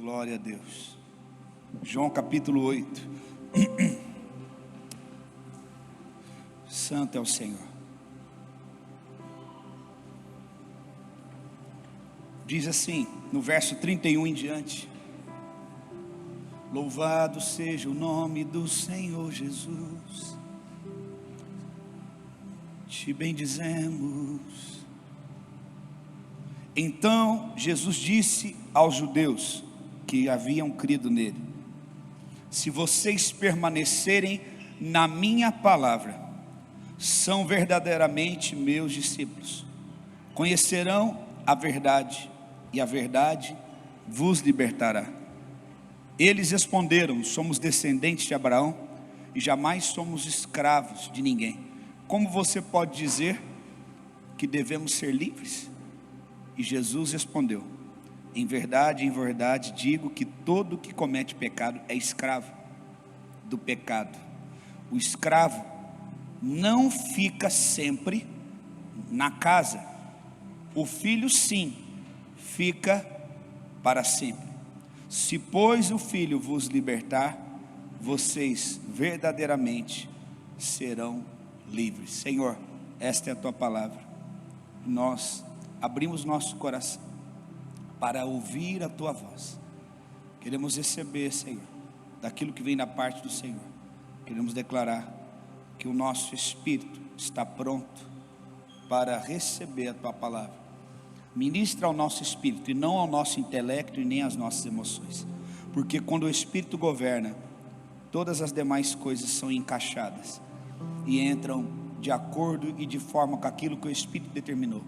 Glória a Deus. João capítulo 8. Santo é o Senhor. Diz assim, no verso 31 em diante: louvado seja o nome do Senhor Jesus, te bendizemos. Então Jesus disse aos judeus que haviam crido nele: se vocês permanecerem na minha palavra, são verdadeiramente meus discípulos, conhecerão a verdade, e a verdade vos libertará. Eles responderam: somos descendentes de Abraão e jamais somos escravos de ninguém. Como você pode dizer que devemos ser livres? E Jesus respondeu: em verdade digo que todo que comete pecado é escravo do pecado. O escravo não fica sempre na casa, o filho sim fica para sempre. Se pois o filho vos libertar, vocês verdadeiramente serão livres. Senhor, esta é a tua palavra. Nós abrimos nosso coração para ouvir a tua voz. Queremos receber, Senhor, daquilo que vem da parte do Senhor. Queremos declarar que o nosso espírito está pronto para receber a tua palavra. Ministra ao nosso espírito e não ao nosso intelecto e nem às nossas emoções, porque quando o espírito governa, todas as demais coisas são encaixadas e entram de acordo e de forma com aquilo que o espírito determinou.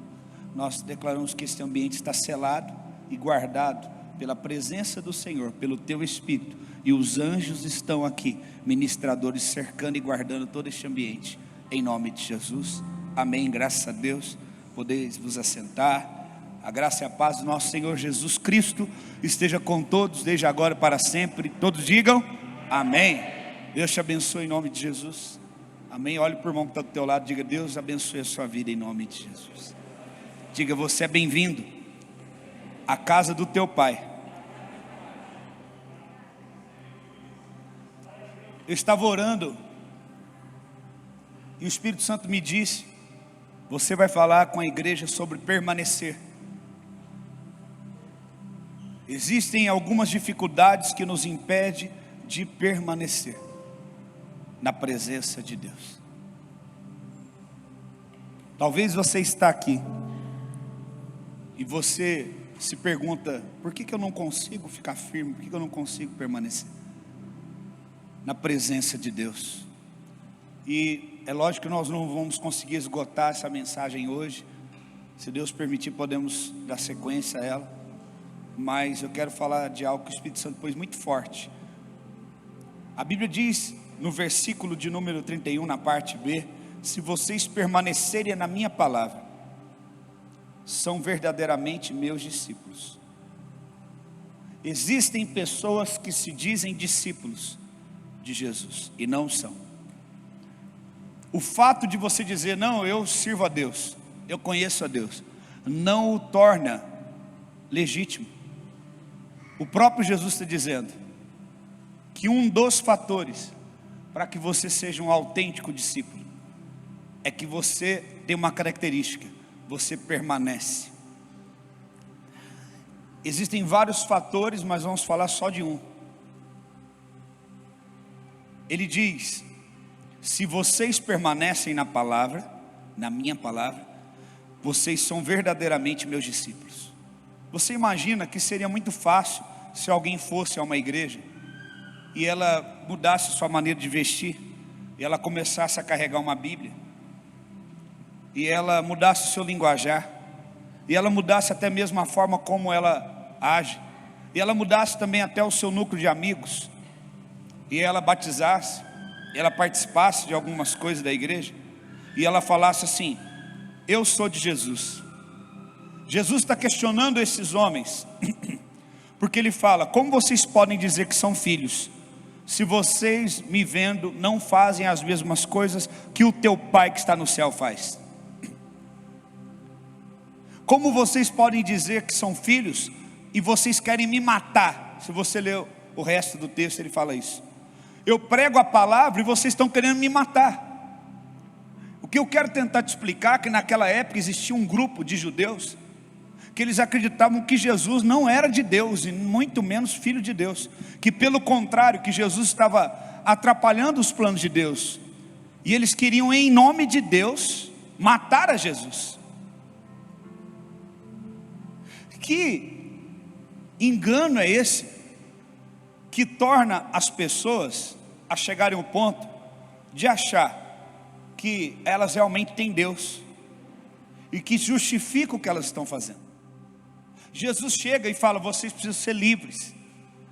Nós declaramos que este ambiente está selado e guardado pela presença do Senhor, pelo teu espírito, e os anjos estão aqui, ministradores, cercando e guardando todo este ambiente, em nome de Jesus, amém. Graças a Deus. Podeis vos assentar. A graça e a paz do nosso Senhor Jesus Cristo esteja com todos, desde agora e para sempre. Todos digam amém. Deus te abençoe em nome de Jesus, amém. Olhe para o irmão que está do teu lado, diga: Deus abençoe a sua vida em nome de Jesus. Diga: você é bem-vindo à casa do teu Pai. Eu estava orando e o Espírito Santo me disse: você vai falar com a igreja sobre permanecer. Existem algumas dificuldades que nos impedem de permanecer na presença de Deus. Talvez você está aqui e você se pergunta: por que eu não consigo ficar firme? Por que eu não consigo permanecer na presença de Deus? E é lógico que nós não vamos conseguir esgotar essa mensagem hoje. Se Deus permitir, podemos dar sequência a ela. Mas eu quero falar de algo que o Espírito Santo pôs muito forte. A Bíblia diz no versículo de número 31, na parte B: se vocês permanecerem na minha palavra, são verdadeiramente meus discípulos. Existem pessoas que se dizem discípulos de Jesus e não são. O fato de você dizer: não, eu sirvo a Deus, eu conheço a Deus, não o torna legítimo. O próprio Jesus está dizendo que um dos fatores para que você seja um autêntico discípulo é que você tem uma característica: você permanece. Existem vários fatores, mas vamos falar só de um. Ele diz: se vocês permanecem na palavra, na minha palavra, vocês são verdadeiramente meus discípulos. Você imagina que seria muito fácil se alguém fosse a uma igreja e ela mudasse sua maneira de vestir, e ela começasse a carregar uma Bíblia, e ela mudasse o seu linguajar, e ela mudasse até mesmo a forma como ela age, e ela mudasse também até o seu núcleo de amigos, e ela batizasse, ela participasse de algumas coisas da igreja, e ela falasse assim: eu sou de Jesus. Jesus está questionando esses homens, porque ele fala: como vocês podem dizer que são filhos, se vocês me vendo não fazem as mesmas coisas que o teu Pai que está no céu faz? Como vocês podem dizer que são filhos e vocês querem me matar Se você ler o resto do texto, ele fala isso. Eu prego a palavra e vocês estão querendo me matar. O que eu quero tentar te explicar é que naquela época existia um grupo de judeus que eles acreditavam que Jesus não era de Deus e muito menos filho de Deus, que pelo contrário, que Jesus estava atrapalhando os planos de Deus, e eles queriam em nome de Deus matar a Jesus. Que engano é esse que torna as pessoas a chegarem ao ponto de achar que elas realmente têm Deus e que justifica o que elas estão fazendo? Jesus chega e fala: vocês precisam ser livres.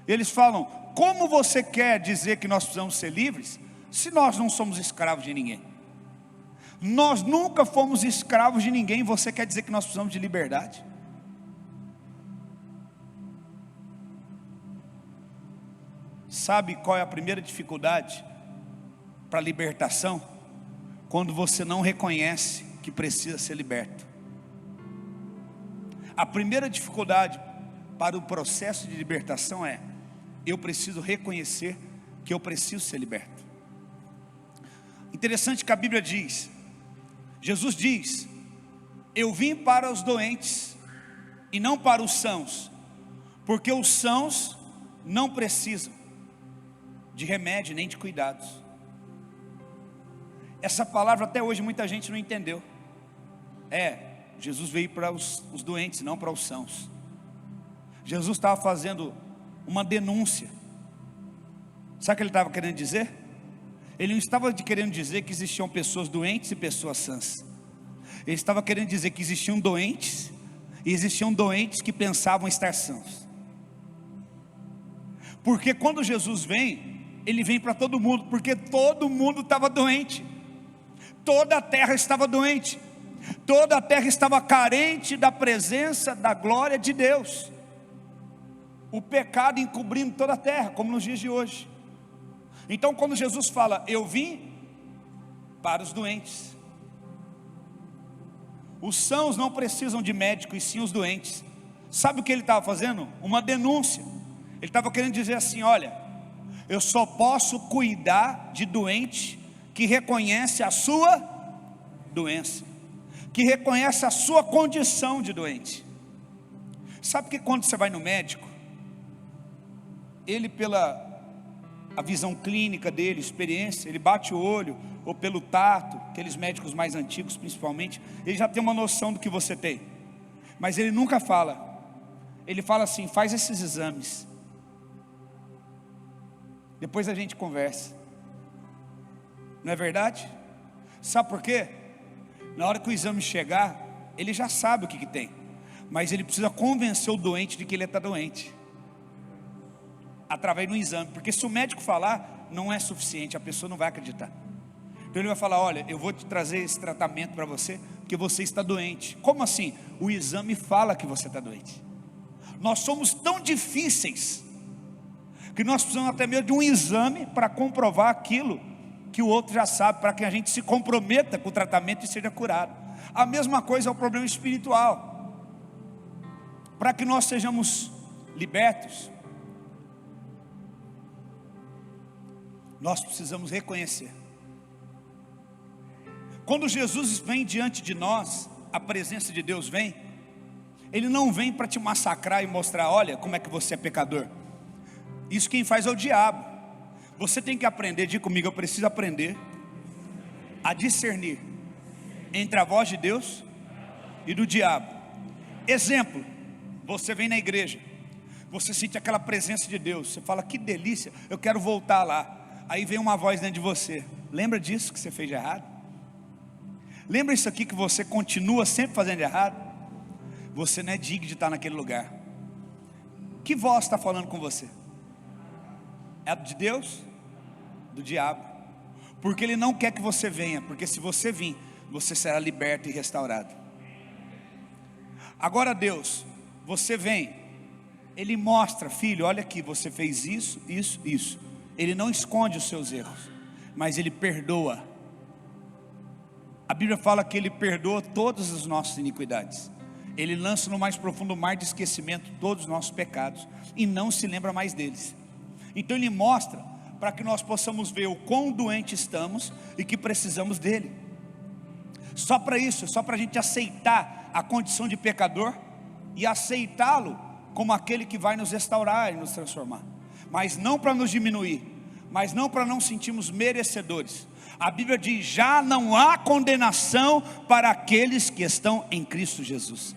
Eles falam: como você quer dizer que nós precisamos ser livres, se nós não somos escravos de ninguém? Nós nunca fomos escravos de ninguém. Você quer dizer que nós precisamos de liberdade? Sabe qual é a primeira dificuldade para a libertação? Quando você não reconhece que precisa ser liberto. A primeira dificuldade para o processo de libertação é: eu preciso reconhecer que eu preciso ser liberto. Interessante que a Bíblia diz, Jesus diz: eu vim para os doentes e não para os sãos, porque os sãos não precisam de remédio nem de cuidados. Essa palavra até hoje muita gente não entendeu. Jesus veio para os doentes, não para os sãos. Jesus estava fazendo uma denúncia. Sabe o que ele estava querendo dizer? Ele não estava querendo dizer que existiam pessoas doentes e pessoas sãs. Ele estava querendo dizer que existiam doentes e existiam doentes que pensavam estar sãos. Porque quando Jesus vem, ele vem para todo mundo, porque todo mundo estava doente. Toda a terra estava doente. Toda a terra estava carente da presença, da glória de Deus. O pecado encobrindo toda a terra, como nos dias de hoje. Então quando Jesus fala: eu vim para os doentes. Os sãos não precisam de médico, e sim os doentes. Sabe o que ele estava fazendo? Uma denúncia. Ele estava querendo dizer assim: olha, eu só posso cuidar de doente que reconhece a sua doença, que reconhece a sua condição de doente. Sabe que quando você vai no médico, ele, pela a visão clínica dele, experiência, ele bate o olho, ou pelo tato, aqueles médicos mais antigos principalmente, ele já tem uma noção do que você tem, mas ele nunca fala. Ele fala assim: faz esses exames, depois a gente conversa. Não é verdade? Sabe por quê? Na hora que o exame chegar, ele já sabe o que tem, mas ele precisa convencer o doente de que ele está doente, através do exame. Porque se o médico falar, não é suficiente, a pessoa não vai acreditar. Então ele vai falar: olha, eu vou te trazer esse tratamento para você, porque você está doente. Como assim? O exame fala que você está doente. Nós somos tão difíceis, que nós precisamos até mesmo de um exame, para comprovar aquilo que o outro já sabe, para que a gente se comprometa com o tratamento e seja curado. A mesma coisa é o problema espiritual. Para que nós sejamos libertos, nós precisamos reconhecer. Quando Jesus vem diante de nós, a presença de Deus vem, Ele não vem para te massacrar e mostrar: olha como é que você é pecador. Isso quem faz é o diabo. Você tem que aprender, diga comigo, eu preciso aprender a discernir entre a voz de Deus e do diabo. Exemplo: você vem na igreja, você sente aquela presença de Deus, você fala: que delícia, eu quero voltar lá. Aí vem uma voz dentro de você: lembra disso que você fez de errado? Lembra isso aqui que você continua sempre fazendo de errado? Você não é digno de estar naquele lugar. Que voz está falando com você? É de Deus? Do diabo. Porque ele não quer que você venha, porque se você vir, você será liberto e restaurado. Agora Deus, você vem, Ele mostra: filho, olha aqui, você fez isso, isso, isso. Ele não esconde os seus erros, mas Ele perdoa. A Bíblia fala que Ele perdoa todas as nossas iniquidades. Ele lança no mais profundo mar de esquecimento todos os nossos pecados e não se lembra mais deles. Então Ele mostra para que nós possamos ver o quão doente estamos e que precisamos dele. Só para isso, só para a gente aceitar a condição de pecador e aceitá-lo como aquele que vai nos restaurar e nos transformar, mas não para nos diminuir, mas não para não sentirmos merecedores. A Bíblia diz: já não há condenação para aqueles que estão em Cristo Jesus,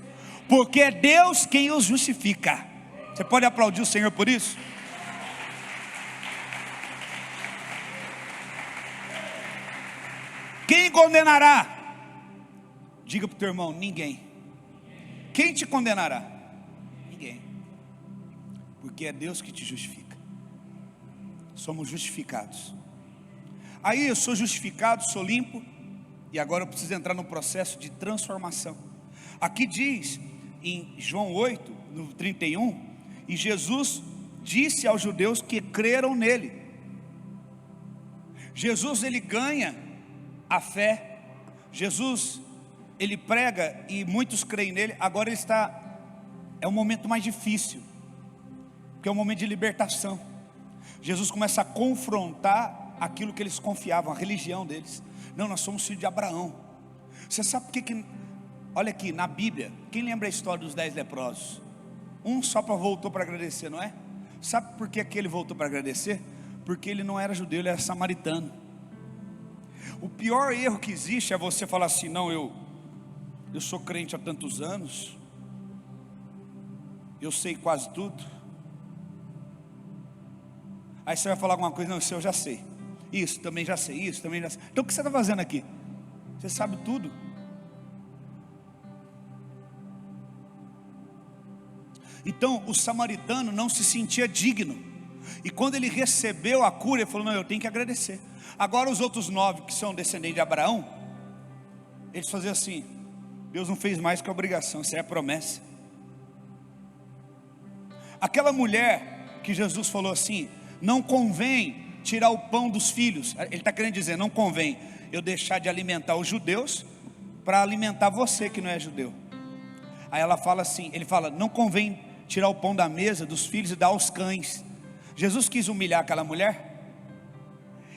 porque é Deus quem os justifica. Você pode aplaudir o Senhor por isso? Quem condenará? Diga para o teu irmão: ninguém. Quem te condenará? Ninguém, porque é Deus que te justifica. Somos justificados. Aí eu sou justificado, sou limpo, e agora eu preciso entrar no processo de transformação. Aqui diz em João 8, no 31, e Jesus disse aos judeus que creram nele. Jesus, ele ganha a fé. Jesus, ele prega e muitos creem nele. Agora ele está, é um momento mais difícil, porque é um momento de libertação. Jesus começa a confrontar aquilo que eles confiavam, a religião deles. Não, nós somos filhos de Abraão. Você sabe por que, olha aqui, na Bíblia, quem lembra a história dos 10 leprosos? Um só voltou para agradecer, não é? Sabe por que ele voltou para agradecer? Porque ele não era judeu, ele era samaritano. O pior erro que existe é você falar assim: não, eu sou crente há tantos anos, eu sei quase tudo. Aí você vai falar alguma coisa: não, isso eu já sei, isso também já sei, isso também já sei. Então o que você está fazendo aqui? Você sabe tudo. Então o samaritano não se sentia digno, e quando ele recebeu a cura, ele falou: não, eu tenho que agradecer. Agora os outros 9 que são descendentes de Abraão, eles faziam assim: Deus não fez mais que a obrigação, isso é a promessa. Aquela mulher que Jesus falou assim: não convém tirar o pão dos filhos. Ele está querendo dizer: não convém eu deixar de alimentar os judeus para alimentar você que não é judeu. Aí ela fala assim, ele fala: não convém tirar o pão da mesa dos filhos e dar aos cães. Jesus quis humilhar aquela mulher.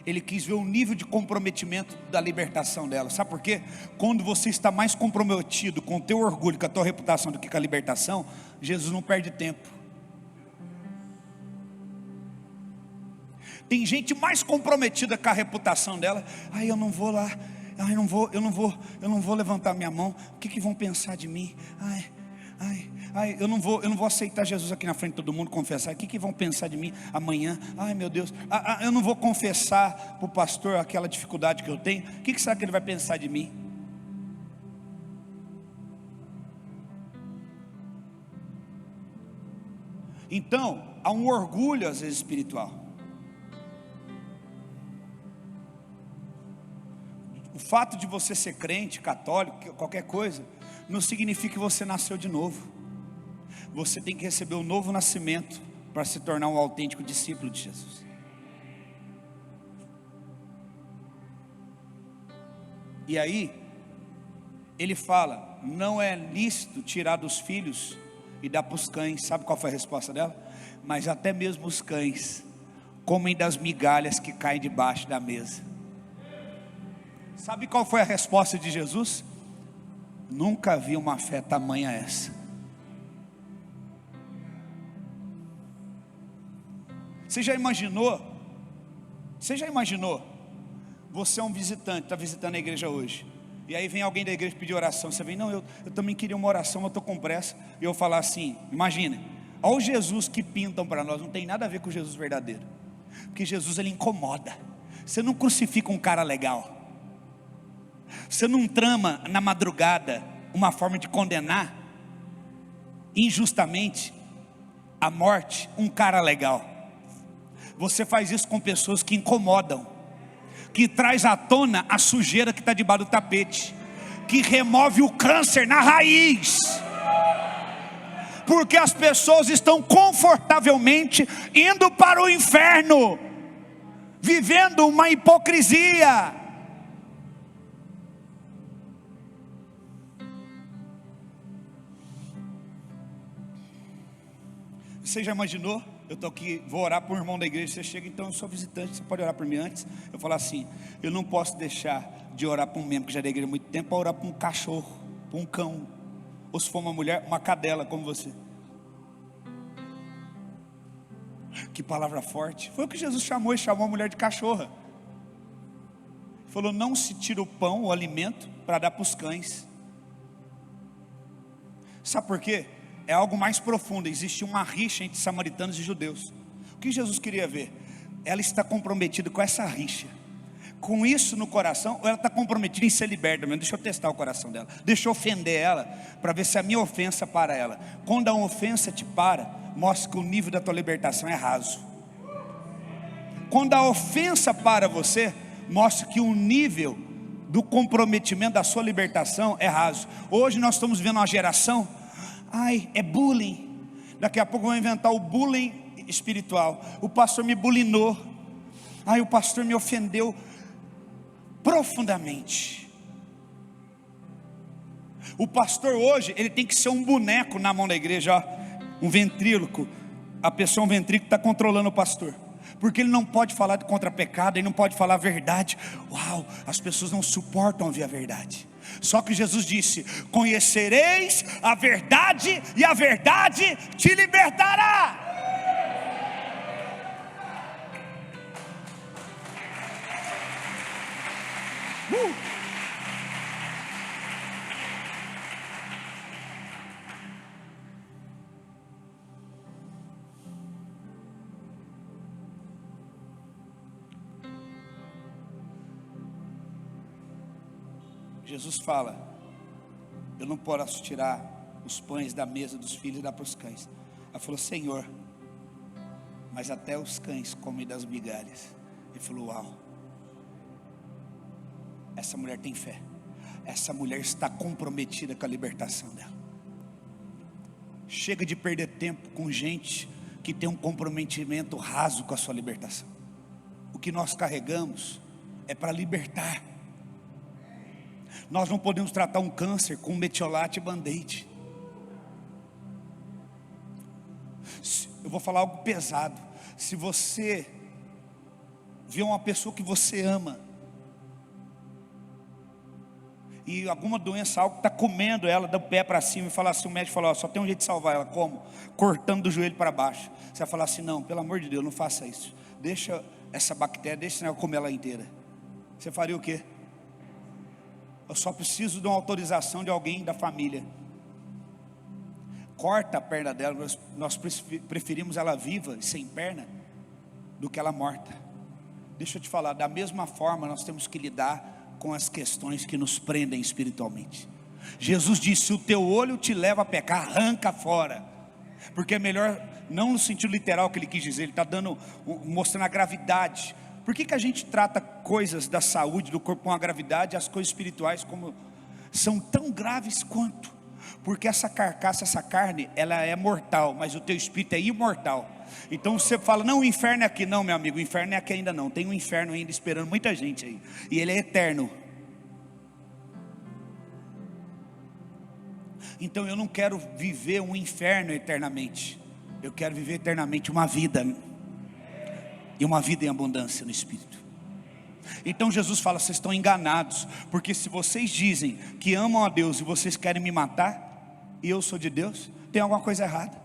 Ele quis ver o nível de comprometimento da libertação dela. Sabe por quê? Quando você está mais comprometido com o teu orgulho, com a tua reputação, do que com a libertação, Jesus não perde tempo. Tem gente mais comprometida com a reputação dela. Ai, eu não vou lá. Ai, eu não vou levantar minha mão. O que vão pensar de mim? Ai, eu não vou aceitar Jesus aqui na frente de todo mundo, confessar. O que vão pensar de mim amanhã? Ai, meu Deus. Eu não vou confessar para o pastor aquela dificuldade que eu tenho. O que será que ele vai pensar de mim? Então, há um orgulho às vezes espiritual. O fato de você ser crente, católico, qualquer coisa, não significa que você nasceu de novo. Você tem que receber um novo nascimento para se tornar um autêntico discípulo de Jesus. E aí, ele fala: não é lícito tirar dos filhos e dar para os cães. Sabe qual foi a resposta dela? Mas até mesmo os cães comem das migalhas que caem debaixo da mesa. Sabe qual foi a resposta de Jesus? Nunca vi uma fé tamanha essa. Você já imaginou? Você é um visitante, está visitando a igreja hoje, e aí vem alguém da igreja pedir oração. Você vem: não, eu também queria uma oração, mas eu estou com pressa. E eu falar assim: imagina, olha o Jesus que pintam para nós. Não tem nada a ver com o Jesus verdadeiro, porque Jesus, ele incomoda. Você não crucifica um cara legal. Você não trama na madrugada uma forma de condenar injustamente à morte um cara legal. Você faz isso com pessoas que incomodam, que traz à tona a sujeira que está debaixo do tapete, que remove o câncer na raiz, porque as pessoas estão confortavelmente indo para o inferno, vivendo uma hipocrisia. Você já imaginou? Eu estou aqui, vou orar por um irmão da igreja. Você chega, então eu sou visitante, você pode orar por mim antes. Eu falo assim: eu não posso deixar de orar para um membro que já é da igreja há muito tempo, para orar para um cachorro, para um cão, ou se for uma mulher, uma cadela como você. Que palavra forte. Foi o que Jesus chamou, e chamou a mulher de cachorra. Falou: não se tira o pão, o alimento, para dar para os cães. Sabe por quê? É algo mais profundo. Existe uma rixa entre samaritanos e judeus. O que Jesus queria ver? Ela está comprometida com essa rixa, com isso no coração, ou ela está comprometida em ser liberta mesmo? Deixa eu testar o coração dela, deixa eu ofender ela, para ver se a minha ofensa para ela. Quando a ofensa te para, mostra que o nível da tua libertação é raso. Quando a ofensa para você, mostra que o nível do comprometimento da sua libertação é raso. Hoje nós estamos vendo uma geração, ai, é bullying. Daqui a pouco vão inventar o bullying espiritual. O pastor me bulinou, ai, o pastor me ofendeu profundamente. O pastor hoje, ele tem que ser um boneco na mão da igreja, ó, um ventríloco. A pessoa, um ventríloco, está controlando o pastor, porque ele não pode falar contra pecado, ele não pode falar a verdade. Uau, as pessoas não suportam ouvir a verdade. Só que Jesus disse: conhecereis a verdade, e a verdade te libertará. Jesus fala: eu não posso tirar os pães da mesa dos filhos e dar para os cães. Ela falou: Senhor, mas até os cães comem das migalhas. Ele falou: uau, essa mulher tem fé. Essa mulher está comprometida com a libertação dela. Chega de perder tempo com gente que tem um comprometimento raso com a sua libertação. O que nós carregamos é para libertar. Nós não podemos tratar um câncer com metiolate e band-aid. Eu vou falar algo pesado. Se você vê uma pessoa que você ama, e alguma doença, algo está comendo ela do pé para cima, e falar assim, o médico falou: só tem um jeito de salvar ela. Como? Cortando do joelho para baixo. Você vai falar assim: não, pelo amor de Deus, não faça isso. Deixa essa bactéria, deixa ela comer ela inteira. Você faria o quê? Eu só preciso de uma autorização de alguém da família. Corta a perna dela. Nós preferimos ela viva e sem perna do que ela morta. Deixa eu te falar, da mesma forma nós temos que lidar com as questões que nos prendem espiritualmente. Jesus disse: se o teu olho te leva a pecar, arranca fora. Porque é melhor, não no sentido literal que ele quis dizer, ele está mostrando a gravidade. Por que a gente trata coisas da saúde do corpo com a gravidade, as coisas espirituais como são tão graves quanto? Porque essa carcaça, essa carne, ela é mortal, mas o teu espírito é imortal. Então você fala: não, o inferno é aqui. Não, meu amigo, o inferno é aqui ainda não. Tem um inferno ainda esperando muita gente aí, e ele é eterno. Então eu não quero viver um inferno eternamente. Eu quero viver eternamente uma vida, e uma vida em abundância no Espírito. Então Jesus fala: vocês estão enganados, porque se vocês dizem que amam a Deus e vocês querem me matar, e eu sou de Deus, tem alguma coisa errada.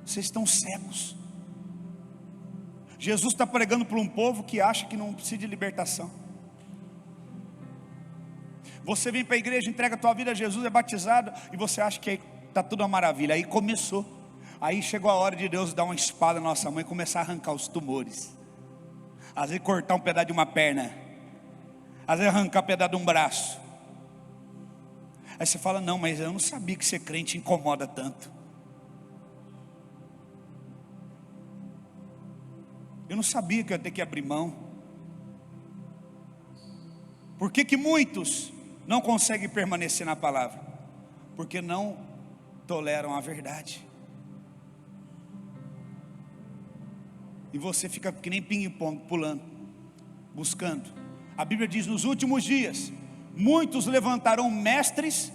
Vocês estão cegos. Jesus está pregando para um povo que acha que não precisa de libertação. Você vem para a igreja, entrega a tua vida a Jesus, é batizado, e você acha que está tudo uma maravilha. Aí começou. Aí chegou a hora de Deus dar uma espada na nossa mão e começar a arrancar os tumores. Às vezes cortar um pedaço de uma perna, às vezes arrancar um pedaço de um braço. Aí você fala: não, mas eu não sabia que ser crente incomoda tanto. Eu não sabia que eu ia ter que abrir mão. Por que muitos não conseguem permanecer na palavra? Porque não toleram a verdade. E você fica que nem ping-pong, pulando, buscando. A Bíblia diz: nos últimos dias muitos levantarão mestres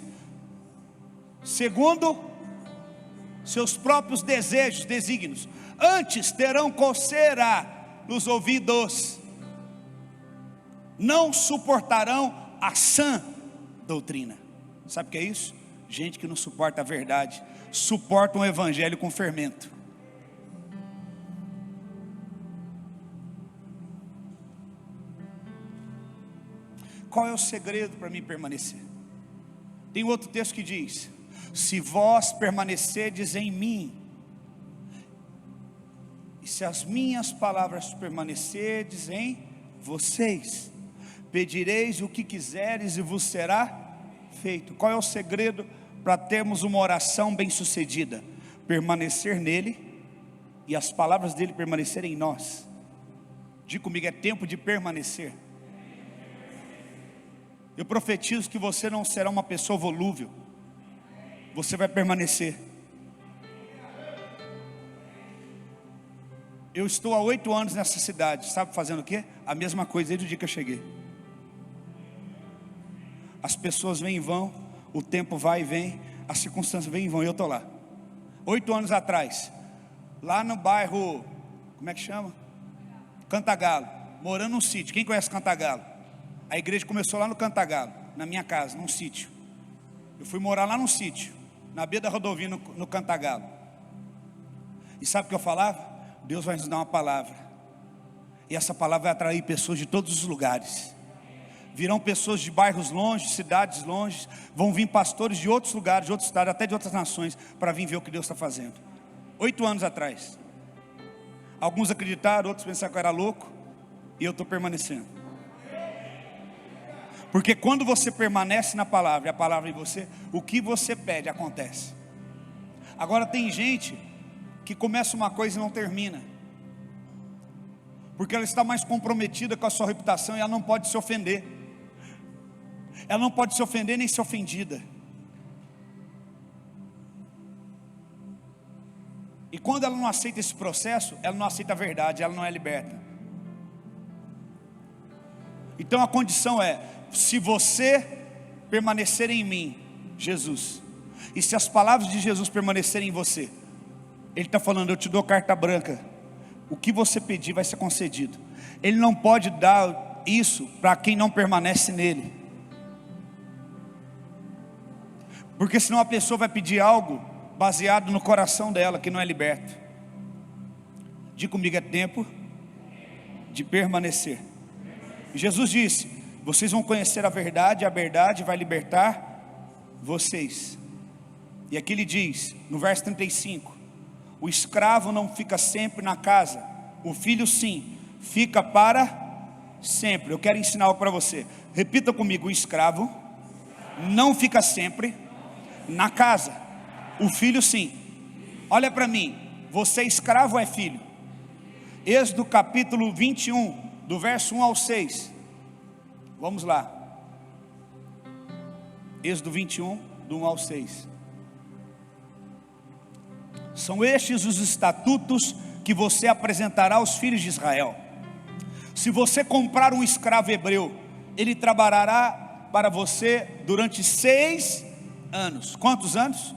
segundo seus próprios desejos, desígnios. Antes terão coceira nos ouvidos, não suportarão a sã doutrina. Sabe o que é isso? Gente que não suporta a verdade, suporta um evangelho com fermento. Qual é o segredo para mim permanecer? Tem outro texto que diz: se vós permanecerdes em mim, e se as minhas palavras permanecerdes em vocês, pedireis o que quiseres e vos será feito. Qual é o segredo para termos uma oração bem sucedida? Permanecer nele e as palavras dele permanecerem em nós. Diga comigo, é tempo de permanecer. Eu profetizo que você não será uma pessoa volúvel, você vai permanecer. Eu estou há 8 anos nessa cidade, sabe fazendo o quê? A mesma coisa desde o dia que eu cheguei. As pessoas vêm e vão, o tempo vai e vem, as circunstâncias vêm e vão, e eu estou lá. 8 anos atrás, lá no bairro, como é que chama? Cantagalo, morando num sítio. Quem conhece Cantagalo? A igreja começou lá no Cantagalo, na minha casa, num sítio. Eu fui morar lá num sítio, na beira da rodovia, no Cantagalo. E sabe o que eu falava? Deus vai nos dar uma palavra, e essa palavra vai atrair pessoas de todos os lugares. Virão pessoas de bairros longe, cidades longe. Vão vir pastores de outros lugares, de outros estados, até de outras nações, para vir ver o que Deus está fazendo. 8 anos atrás. Alguns acreditaram, outros pensaram que eu era louco, e eu estou permanecendo. Porque quando você permanece na palavra, e a palavra em você, o que você pede acontece. Agora tem gente que começa uma coisa e não termina, porque ela está mais comprometida com a sua reputação, e ela não pode se ofender. Ela não pode se ofender nem ser ofendida. E quando ela não aceita esse processo, ela não aceita a verdade, ela não é liberta. Então a condição é: se você permanecer em mim, Jesus, e se as palavras de Jesus permanecerem em você, Ele está falando: eu te dou carta branca, o que você pedir vai ser concedido. Ele não pode dar isso para quem não permanece nele, porque senão a pessoa vai pedir algo baseado no coração dela, que não é liberto. Diga comigo, é tempo de permanecer. Jesus disse: vocês vão conhecer a verdade vai libertar vocês. E aqui ele diz, no verso 35, o escravo não fica sempre na casa, o filho sim, fica para sempre. Eu quero ensinar algo para você. Repita comigo: o escravo não fica sempre na casa, o filho sim. Olha para mim, você é escravo ou é filho? Êxodo capítulo 21, do verso 1 ao 6. Vamos lá. Êxodo 21, do 1 ao 6. São estes os estatutos que você apresentará aos filhos de Israel. Se você comprar um escravo hebreu, ele trabalhará para você durante 6 anos. Quantos anos?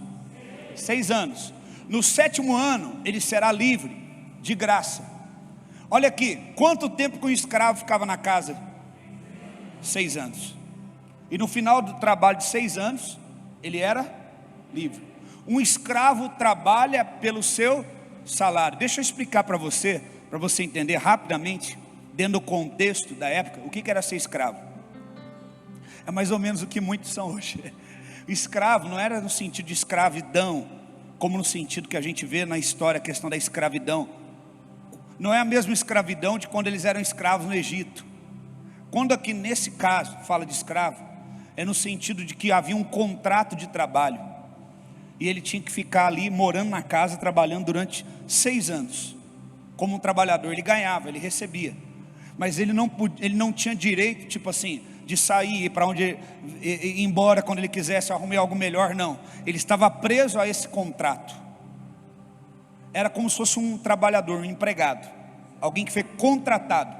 6 anos. No 7º ano, ele será livre, de graça. Olha aqui, quanto tempo que um escravo ficava na casa? 6 anos. E no final do trabalho de 6 anos, ele era livre. Um escravo trabalha pelo seu salário. Deixa eu explicar para você entender rapidamente, dentro do contexto da época, o que era ser escravo. É mais ou menos o que muitos são hoje. Escravo não era no sentido de escravidão, como no sentido que a gente vê na história, a questão da escravidão. Não é a mesma escravidão de quando eles eram escravos no Egito. Quando aqui nesse caso fala de escravo, é no sentido de que havia um contrato de trabalho, e ele tinha que ficar ali morando na casa, trabalhando durante 6 anos, como um trabalhador. Ele ganhava, ele recebia, mas ele não tinha direito, tipo assim, de sair, ir para onde ir embora quando ele quisesse, arrumar algo melhor. Não, ele estava preso a esse contrato. Era como se fosse um trabalhador, um empregado, alguém que foi contratado,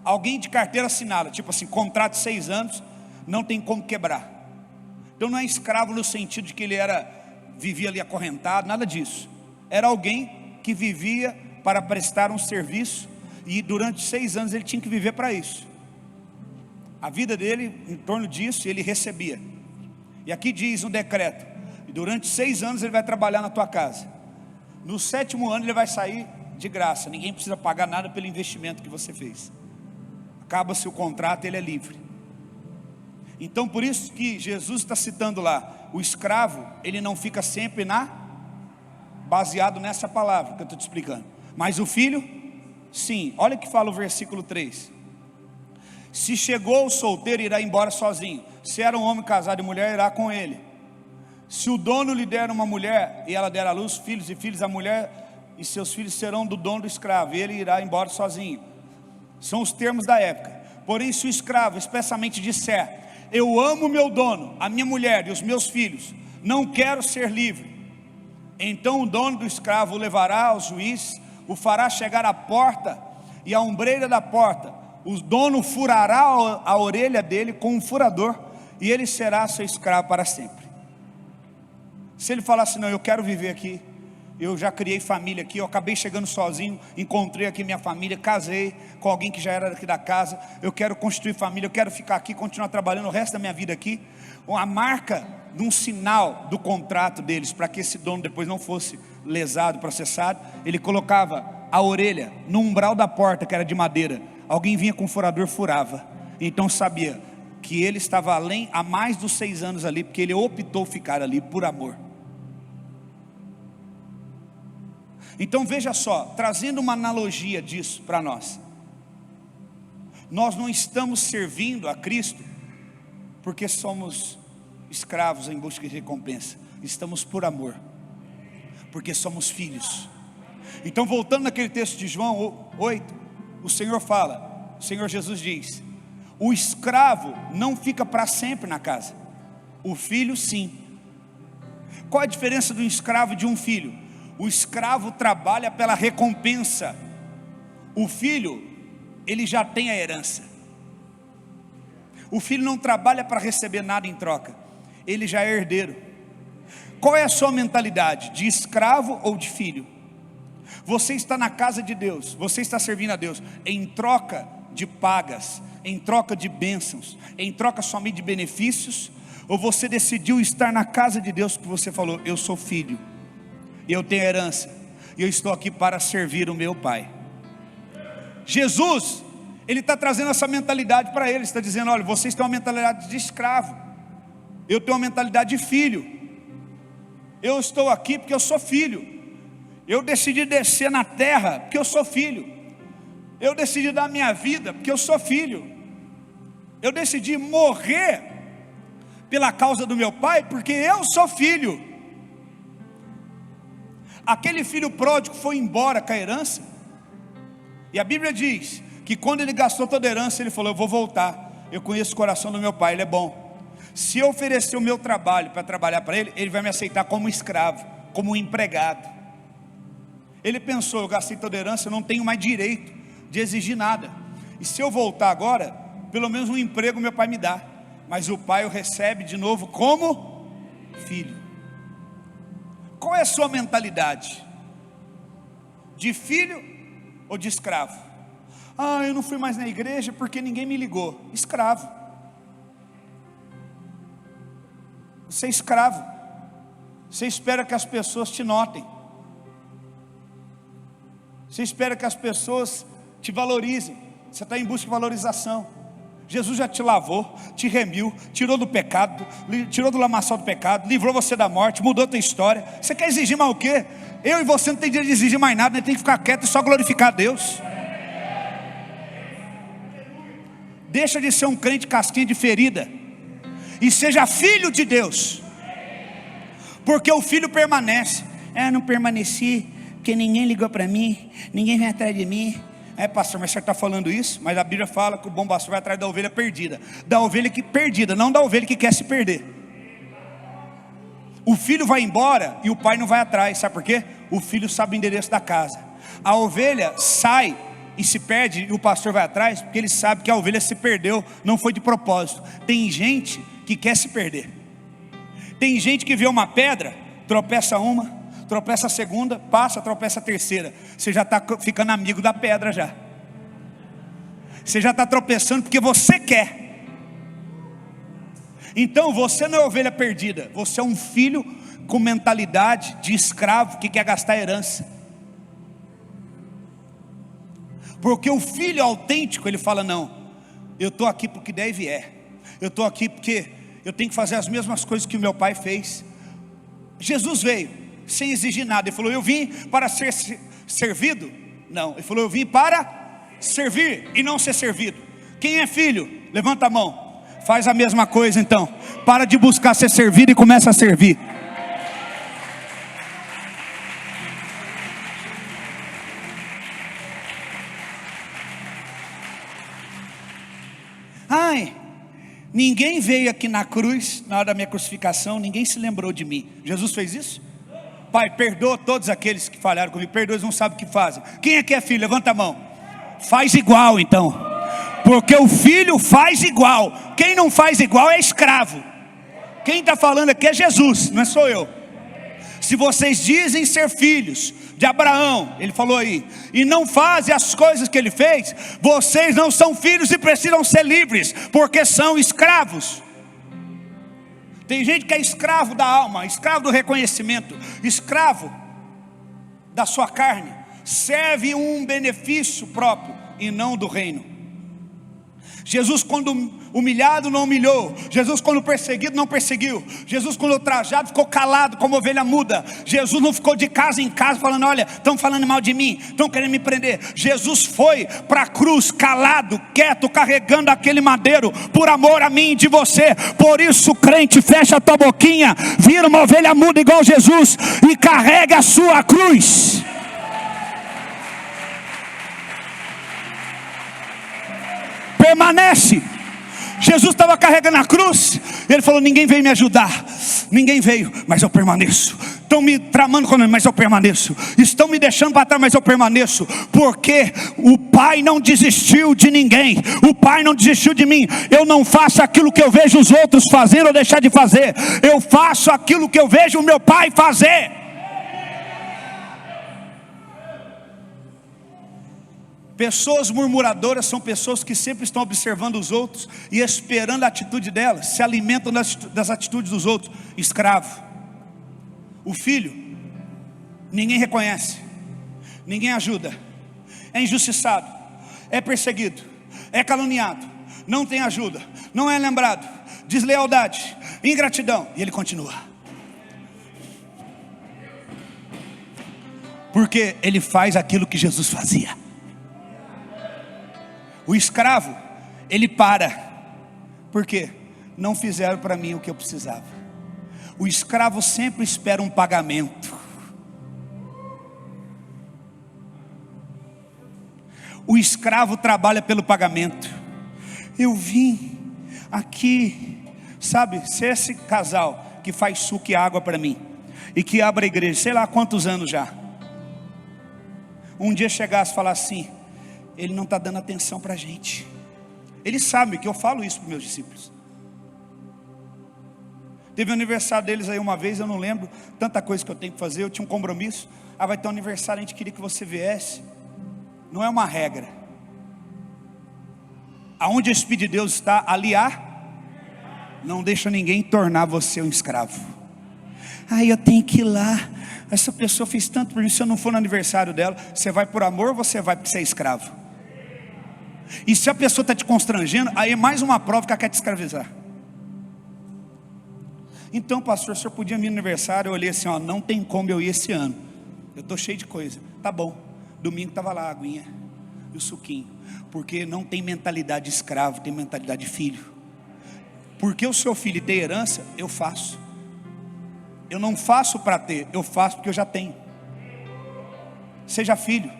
alguém de carteira assinada, tipo assim, contrato de 6 anos, não tem como quebrar. Então não é escravo no sentido de que ele era vivia ali acorrentado, nada disso. Era alguém que vivia para prestar um serviço, e durante 6 anos ele tinha que viver para isso. A vida dele, em torno disso, ele recebia. E aqui diz um decreto: e durante 6 anos ele vai trabalhar na tua casa. No 7º ano ele vai sair de graça. Ninguém precisa pagar nada pelo investimento que você fez. Acaba-se o contrato, ele é livre. Então por isso que Jesus está citando lá, o escravo, ele não fica sempre baseado nessa palavra que eu estou te explicando. Mas o filho, sim. Olha o que fala o versículo 3. Se chegou o solteiro, irá embora sozinho. Se era um homem casado e mulher, irá com ele. Se o dono lhe der uma mulher, e ela der à luz filhos e filhas, a mulher e seus filhos serão do dono do escravo, e ele irá embora sozinho. São os termos da época. Porém, se o escravo expressamente disser: eu amo meu dono, a minha mulher e os meus filhos, não quero ser livre, então o dono do escravo o levará ao juiz, o fará chegar à porta, e à ombreira da porta o dono furará a orelha dele com um furador, e ele será seu escravo para sempre. Se ele falar assim: não, eu quero viver aqui, eu já criei família aqui, eu acabei chegando sozinho, encontrei aqui minha família, casei com alguém que já era daqui da casa, eu quero constituir família, eu quero ficar aqui, continuar trabalhando o resto da minha vida aqui. A marca de um sinal do contrato deles, para que esse dono depois não fosse lesado, processado, ele colocava a orelha no umbral da porta, que era de madeira. Alguém vinha com um furador, furava. Então sabia que ele estava há mais dos 6 anos ali, porque ele optou ficar ali por amor. Então veja só, trazendo uma analogia disso para nós. Nós não estamos servindo a Cristo porque somos escravos em busca de recompensa. Estamos por amor, porque somos filhos. Então voltando naquele texto de João 8, o Senhor fala, o Senhor Jesus diz: o escravo não fica para sempre na casa, o filho sim. Qual a diferença do escravo e de um filho? O escravo trabalha pela recompensa. O filho, ele já tem a herança. O filho não trabalha para receber nada em troca, ele já é herdeiro. Qual é a sua mentalidade? De escravo ou de filho? Você está na casa de Deus, você está servindo a Deus em troca de pagas, em troca de bênçãos, em troca somente de benefícios? Ou você decidiu estar na casa de Deus porque você falou: eu sou filho, eu tenho herança, e eu estou aqui para servir o meu Pai? Jesus, Ele está trazendo essa mentalidade para eles, está dizendo: olha, vocês têm uma mentalidade de escravo, eu tenho uma mentalidade de filho. Eu estou aqui porque eu sou filho. Eu decidi descer na terra porque eu sou filho. Eu decidi dar minha vida porque eu sou filho. Eu decidi morrer pela causa do meu pai porque eu sou filho. Aquele filho pródigo foi embora com a herança, e a Bíblia diz que quando ele gastou toda a herança, ele falou: eu vou voltar, eu conheço o coração do meu pai, ele é bom. Se eu oferecer o meu trabalho para trabalhar para ele, ele vai me aceitar como escravo, como empregado. Ele pensou: eu gastei toda a herança, eu não tenho mais direito de exigir nada, e se eu voltar agora, pelo menos um emprego meu pai me dá. Mas o pai o recebe de novo como filho. Qual é a sua mentalidade? De filho ou de escravo? Ah, eu não fui mais na igreja porque ninguém me ligou. Escravo. Você é escravo. Você espera que as pessoas te notem. Você espera que as pessoas te valorizem. Você está em busca de valorização. Jesus já te lavou, te remiu, tirou do pecado, tirou do lamaçal do pecado, livrou você da morte, mudou a tua história. Você quer exigir mais o quê? Eu e você não tem direito de exigir mais nada, tem que ficar quieto e só glorificar a Deus. Deixa de ser um crente casquinha de ferida e seja filho de Deus, porque o filho permanece. Eu não permaneci porque ninguém ligou para mim, ninguém vem atrás de mim. Pastor, mas você está falando isso? Mas a Bíblia fala que o bom pastor vai atrás da ovelha perdida. Da ovelha que perdida, não da ovelha que quer se perder. O filho vai embora e o pai não vai atrás. Sabe por quê? O filho sabe o endereço da casa. A ovelha sai e se perde e o pastor vai atrás porque ele sabe que a ovelha se perdeu, não foi de propósito. Tem gente que quer se perder. Tem gente que vê uma pedra Tropeça uma, tropeça a segunda, passa, tropeça a terceira. Você já está ficando amigo da pedra já. Você já está tropeçando porque você quer. Então você não é ovelha perdida. Você é um filho com mentalidade de escravo que quer gastar herança. Porque o filho autêntico, ele fala: não, eu estou aqui porque deve eu estou aqui porque eu tenho que fazer as mesmas coisas que o meu pai fez. Jesus veio sem exigir nada. Ele falou: eu vim para ser servido? Não, ele falou: eu vim para servir e não ser servido. Quem é filho? Levanta a mão. Faz a mesma coisa então. Para de buscar ser servido e começa a servir. Ai, ninguém veio aqui na cruz, na hora da minha crucificação, ninguém se lembrou de mim. Jesus fez isso? Pai, perdoa todos aqueles que falharam comigo. Perdoa, eles não sabem o que fazem. Quem é filho? Levanta a mão. Faz igual então, porque o filho faz igual. Quem não faz igual é escravo. Quem está falando aqui é Jesus, não sou eu. Se vocês dizem ser filhos de Abraão, ele falou aí, e não fazem as coisas que ele fez, vocês não são filhos e precisam ser livres, porque são escravos. Tem gente que é escravo da alma, escravo do reconhecimento, escravo da sua carne, serve um benefício próprio e não do reino. Jesus, quando humilhado, não humilhou. Jesus, quando perseguido, não perseguiu. Jesus, quando ultrajado, ficou calado como ovelha muda. Jesus não ficou de casa em casa falando: olha, estão falando mal de mim, estão querendo me prender. Jesus foi para a cruz calado, quieto, carregando aquele madeiro, por amor a mim e de você. Por isso, crente, fecha a tua boquinha, vira uma ovelha muda igual Jesus e carrega a sua cruz. Permanece. Jesus estava carregando a cruz, ele falou: ninguém veio me ajudar, ninguém veio, mas eu permaneço. Estão me tramando com ele, mas eu permaneço. Estão me deixando para trás, mas eu permaneço. Porque o Pai não desistiu de ninguém. O Pai não desistiu de mim. Eu não faço aquilo que eu vejo os outros fazendo ou deixar de fazer. Eu faço aquilo que eu vejo o meu Pai fazer. Pessoas murmuradoras são pessoas que sempre estão observando os outros e esperando a atitude delas, se alimentam das atitudes dos outros. Escravo. O filho, ninguém reconhece, ninguém ajuda, é injustiçado, é perseguido, é caluniado, não tem ajuda, não é lembrado, deslealdade, ingratidão, e ele continua. Porque ele faz aquilo que Jesus fazia. O escravo, ele para. Por quê? Não fizeram para mim o que eu precisava. O escravo sempre espera um pagamento. O escravo trabalha pelo pagamento. Eu vim aqui, sabe, se esse casal que faz suco e água para mim, e que abre a igreja, sei lá há quantos anos já, um dia chegasse e falasse assim: ele não está dando atenção para a gente. Eles sabem que eu falo isso para os meus discípulos. Teve um aniversário deles aí uma vez, eu não lembro, tanta coisa que eu tenho que fazer, eu tinha um compromisso. Vai ter um aniversário, a gente queria que você viesse. Não é uma regra. Aonde o Espírito de Deus está, ali há. Não deixa ninguém tornar você um escravo. Eu tenho que ir lá. Essa pessoa fez tanto por mim. Se eu não for no aniversário dela, você vai por amor ou você vai porque você é escravo? E se a pessoa está te constrangendo, aí é mais uma prova que ela quer te escravizar. Então, pastor, o senhor podia vir no aniversário? Eu olhei assim: não tem como eu ir esse ano, eu estou cheio de coisa. Tá bom. Domingo estava lá a aguinha e o suquinho. Porque não tem mentalidade de escravo, tem mentalidade de filho. Porque o seu filho tem herança, eu faço. Eu não faço para ter, eu faço porque eu já tenho. Seja filho.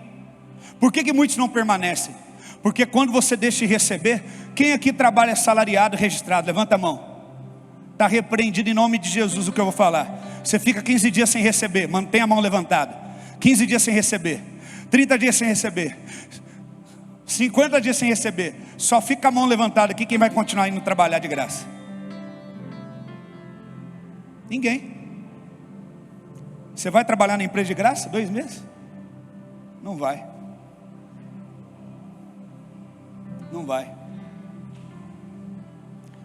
Por que muitos não permanecem? Porque quando você deixa de receber, quem aqui trabalha assalariado, registrado? Levanta a mão. Está repreendido em nome de Jesus o que eu vou falar. Você fica 15 dias sem receber, mantém a mão levantada. 15 dias sem receber, 30 dias sem receber, 50 dias sem receber. Só fica a mão levantada aqui quem vai continuar indo trabalhar de graça. Ninguém. Você vai trabalhar na empresa de graça 2 meses? Não vai. Não vai.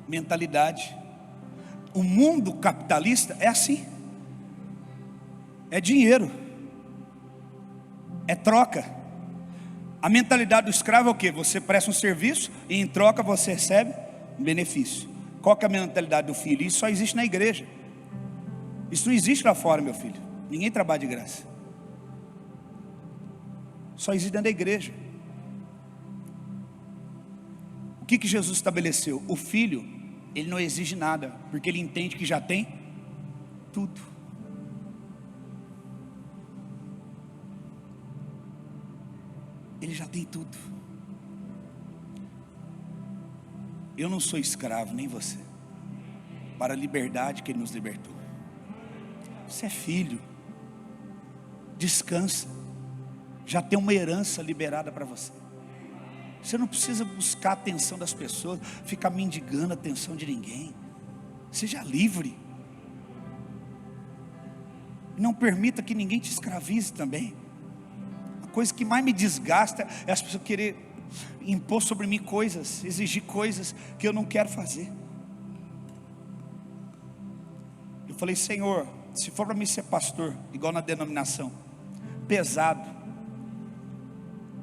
Mentalidade. O mundo capitalista é assim. É dinheiro. É troca. A mentalidade do escravo é o quê? Você presta um serviço e em troca você recebe um benefício. Qual que é a mentalidade do filho? Isso só existe na igreja. Isso não existe lá fora, meu filho. Ninguém trabalha de graça. Só existe dentro da igreja. O que Jesus estabeleceu? O filho, ele não exige nada, porque ele entende que já tem tudo. Ele já tem tudo. Eu não sou escravo, nem você, para a liberdade que Ele nos libertou. Você é filho. Descansa. Já tem uma herança liberada para você. Você não precisa buscar a atenção das pessoas, ficar mendigando a atenção de ninguém. Seja livre. Não permita que ninguém te escravize também. A coisa que mais me desgasta é as pessoas querer impor sobre mim coisas, exigir coisas que eu não quero fazer. Eu falei, Senhor, se for para mim ser pastor, igual na denominação, pesado.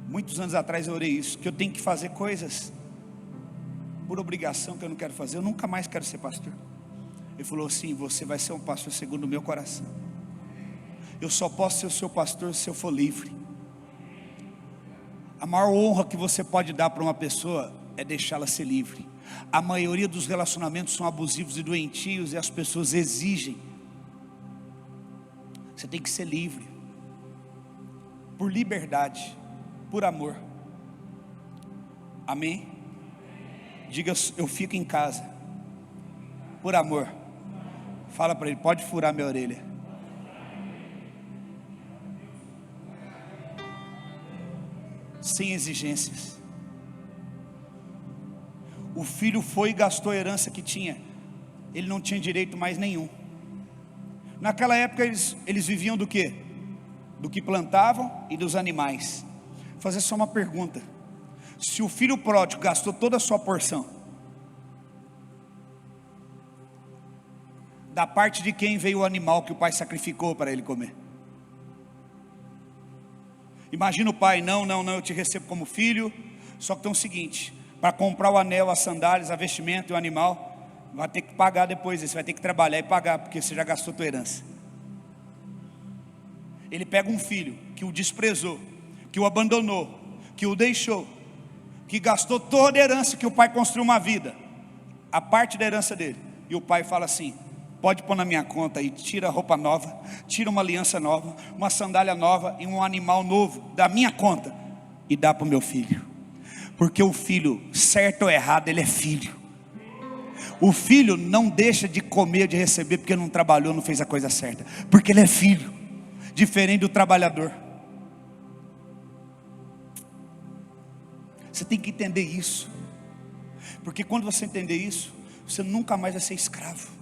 Muitos anos atrás eu orei isso, que eu tenho que fazer coisas por obrigação que eu não quero fazer. Eu nunca mais quero ser pastor. Ele falou assim, você vai ser um pastor segundo o meu coração. Eu só posso ser o seu pastor se eu for livre. A maior honra que você pode dar para uma pessoa é deixá-la ser livre. A maioria dos relacionamentos são abusivos e doentios, e as pessoas exigem. Você tem que ser livre, por liberdade, por amor. Amém? Diga, eu fico em casa, por amor. Fala para ele, pode furar minha orelha. Sem exigências. O filho foi e gastou a herança que tinha. Ele não tinha direito mais nenhum. Naquela época eles viviam do quê? Do que plantavam e dos animais. Vou fazer só uma pergunta. Se o filho pródigo gastou toda a sua porção, da parte de quem veio o animal que o pai sacrificou para ele comer? Imagina o pai, não, eu te recebo como filho. Só que tem o seguinte, para comprar o anel, as sandálias, a vestimenta e o animal, vai ter que pagar depois, você vai ter que trabalhar e pagar, porque você já gastou tua herança. Ele pega um filho que o desprezou, que o abandonou, que o deixou, que gastou toda a herança que o pai construiu uma vida, a parte da herança dele, e o pai fala assim, pode pôr na minha conta aí, tira a roupa nova, tira uma aliança nova, uma sandália nova e um animal novo da minha conta e dá para o meu filho. Porque o filho, certo ou errado, ele é filho. O filho não deixa de comer, de receber, porque não trabalhou, não fez a coisa certa, porque ele é filho, diferente do trabalhador. Você tem que entender isso, porque quando você entender isso, você nunca mais vai ser escravo.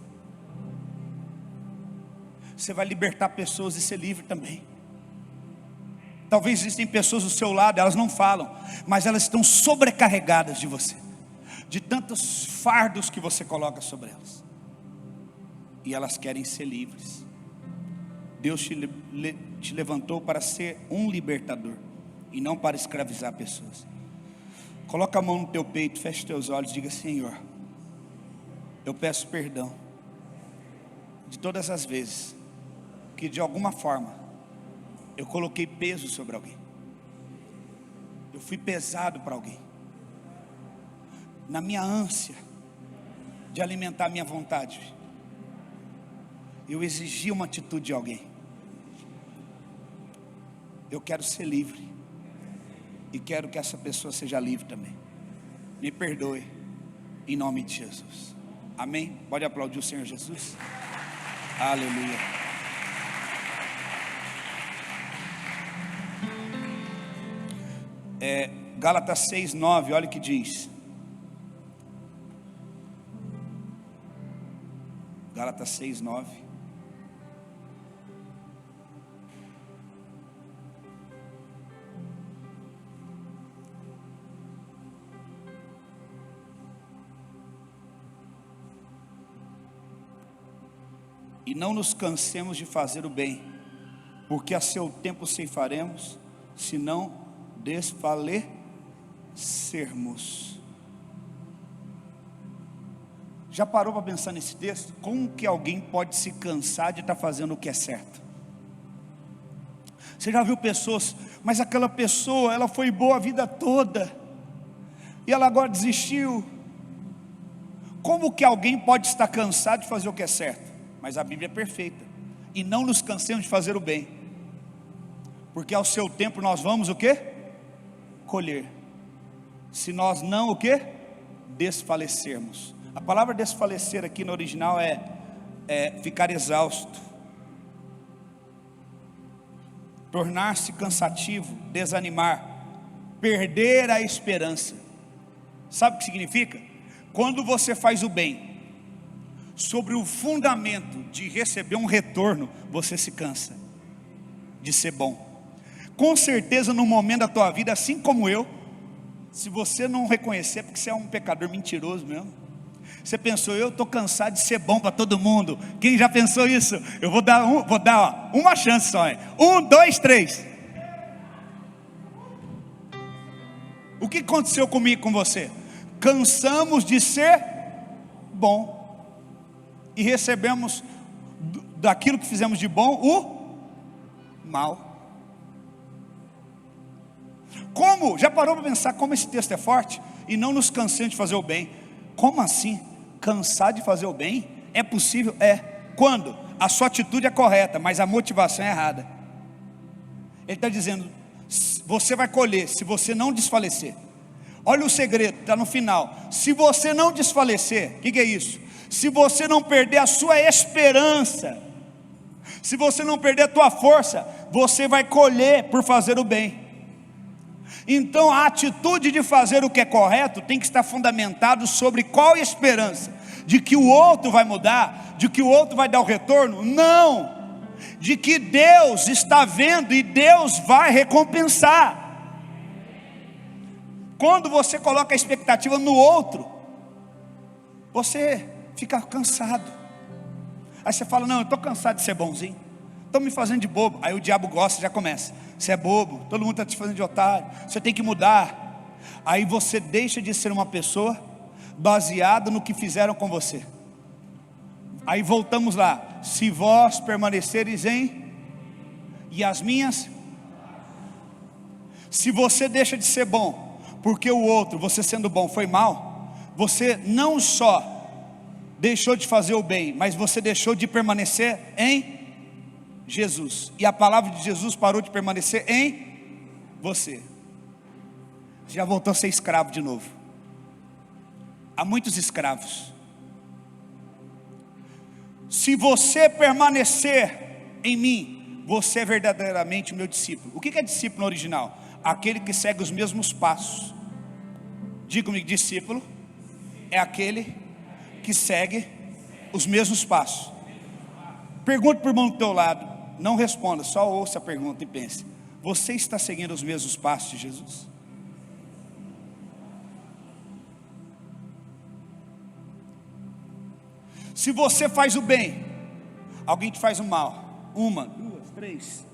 Você vai libertar pessoas e ser livre também. Talvez existem pessoas do seu lado, elas não falam, mas elas estão sobrecarregadas de você, de tantos fardos que você coloca sobre elas, e elas querem ser livres. Deus te levantou para ser um libertador, e não para escravizar pessoas. Coloca a mão no teu peito, fecha os teus olhos, diga, Senhor, eu peço perdão de todas as vezes que de alguma forma eu coloquei peso sobre alguém, eu fui pesado para alguém, na minha ânsia de alimentar a minha vontade, eu exigi uma atitude de alguém. Eu quero ser livre, e quero que essa pessoa seja livre também. Me perdoe, em nome de Jesus. Amém? Pode aplaudir o Senhor Jesus. Aleluia. Gálatas 6:9, olha o que diz. Gálatas 6:9. não nos cansemos de fazer o bem, porque a seu tempo ceifaremos, se não desfalecermos. Já parou para pensar nesse texto? Como que alguém pode se cansar de estar fazendo o que é certo? Você já viu pessoas, mas aquela pessoa, ela foi boa a vida toda, e ela agora desistiu. Como que alguém pode estar cansado de fazer o que é certo? Mas a Bíblia é perfeita. E não nos cansemos de fazer o bem, porque ao seu tempo nós vamos o quê? Colher. Se nós não o quê? Desfalecermos. A palavra desfalecer aqui no original é ficar exausto, tornar-se cansativo, desanimar, perder a esperança. Sabe o que significa? Quando você faz o bem, sobre o fundamento de receber um retorno, você se cansa de ser bom. Com certeza no momento da tua vida, assim como eu, se você não reconhecer, é porque você é um pecador mentiroso mesmo. Você pensou, eu estou cansado de ser bom para todo mundo. Quem já pensou isso? Eu vou dar uma chance só. 1, 2, 3. O que aconteceu comigo e com você? Cansamos de ser bom e recebemos daquilo que fizemos de bom o mal. Como? Já parou para pensar como esse texto é forte? E não nos cansemos de fazer o bem. Como assim? Cansar de fazer o bem? É possível? É. Quando? A sua atitude é correta, mas a motivação é errada. Ele está dizendo, você vai colher se você não desfalecer. Olha o segredo, está no final. Se você não desfalecer, o que é isso? Se você não perder a sua esperança, se você não perder a tua força, você vai colher por fazer o bem. Então a atitude de fazer o que é correto tem que estar fundamentado sobre qual esperança? De que o outro vai mudar? De que o outro vai dar o retorno? Não! De que Deus está vendo e Deus vai recompensar. Quando você coloca a expectativa no outro, você fica cansado. Aí você fala, não, eu estou cansado de ser bonzinho, estão me fazendo de bobo. Aí o diabo gosta, já começa, você é bobo, todo mundo está te fazendo de otário, você tem que mudar. Aí você deixa de ser uma pessoa baseada no que fizeram com você. Aí voltamos lá, se vós permaneceres em, e as minhas, se você deixa de ser bom, porque o outro, você sendo bom, foi mal, você não só deixou de fazer o bem, mas você deixou de permanecer em Jesus, e a palavra de Jesus parou de permanecer em você. Já voltou a ser escravo de novo. Há muitos escravos. Se você permanecer em mim, você é verdadeiramente o meu discípulo. O que é discípulo no original? Aquele que segue os mesmos passos. Diga comigo, discípulo é aquele que segue os mesmos passos. Pergunte para o irmão do teu lado, não responda, só ouça a pergunta e pense: você está seguindo os mesmos passos de Jesus? Se você faz o bem, alguém te faz o mal, 1, 2, 3,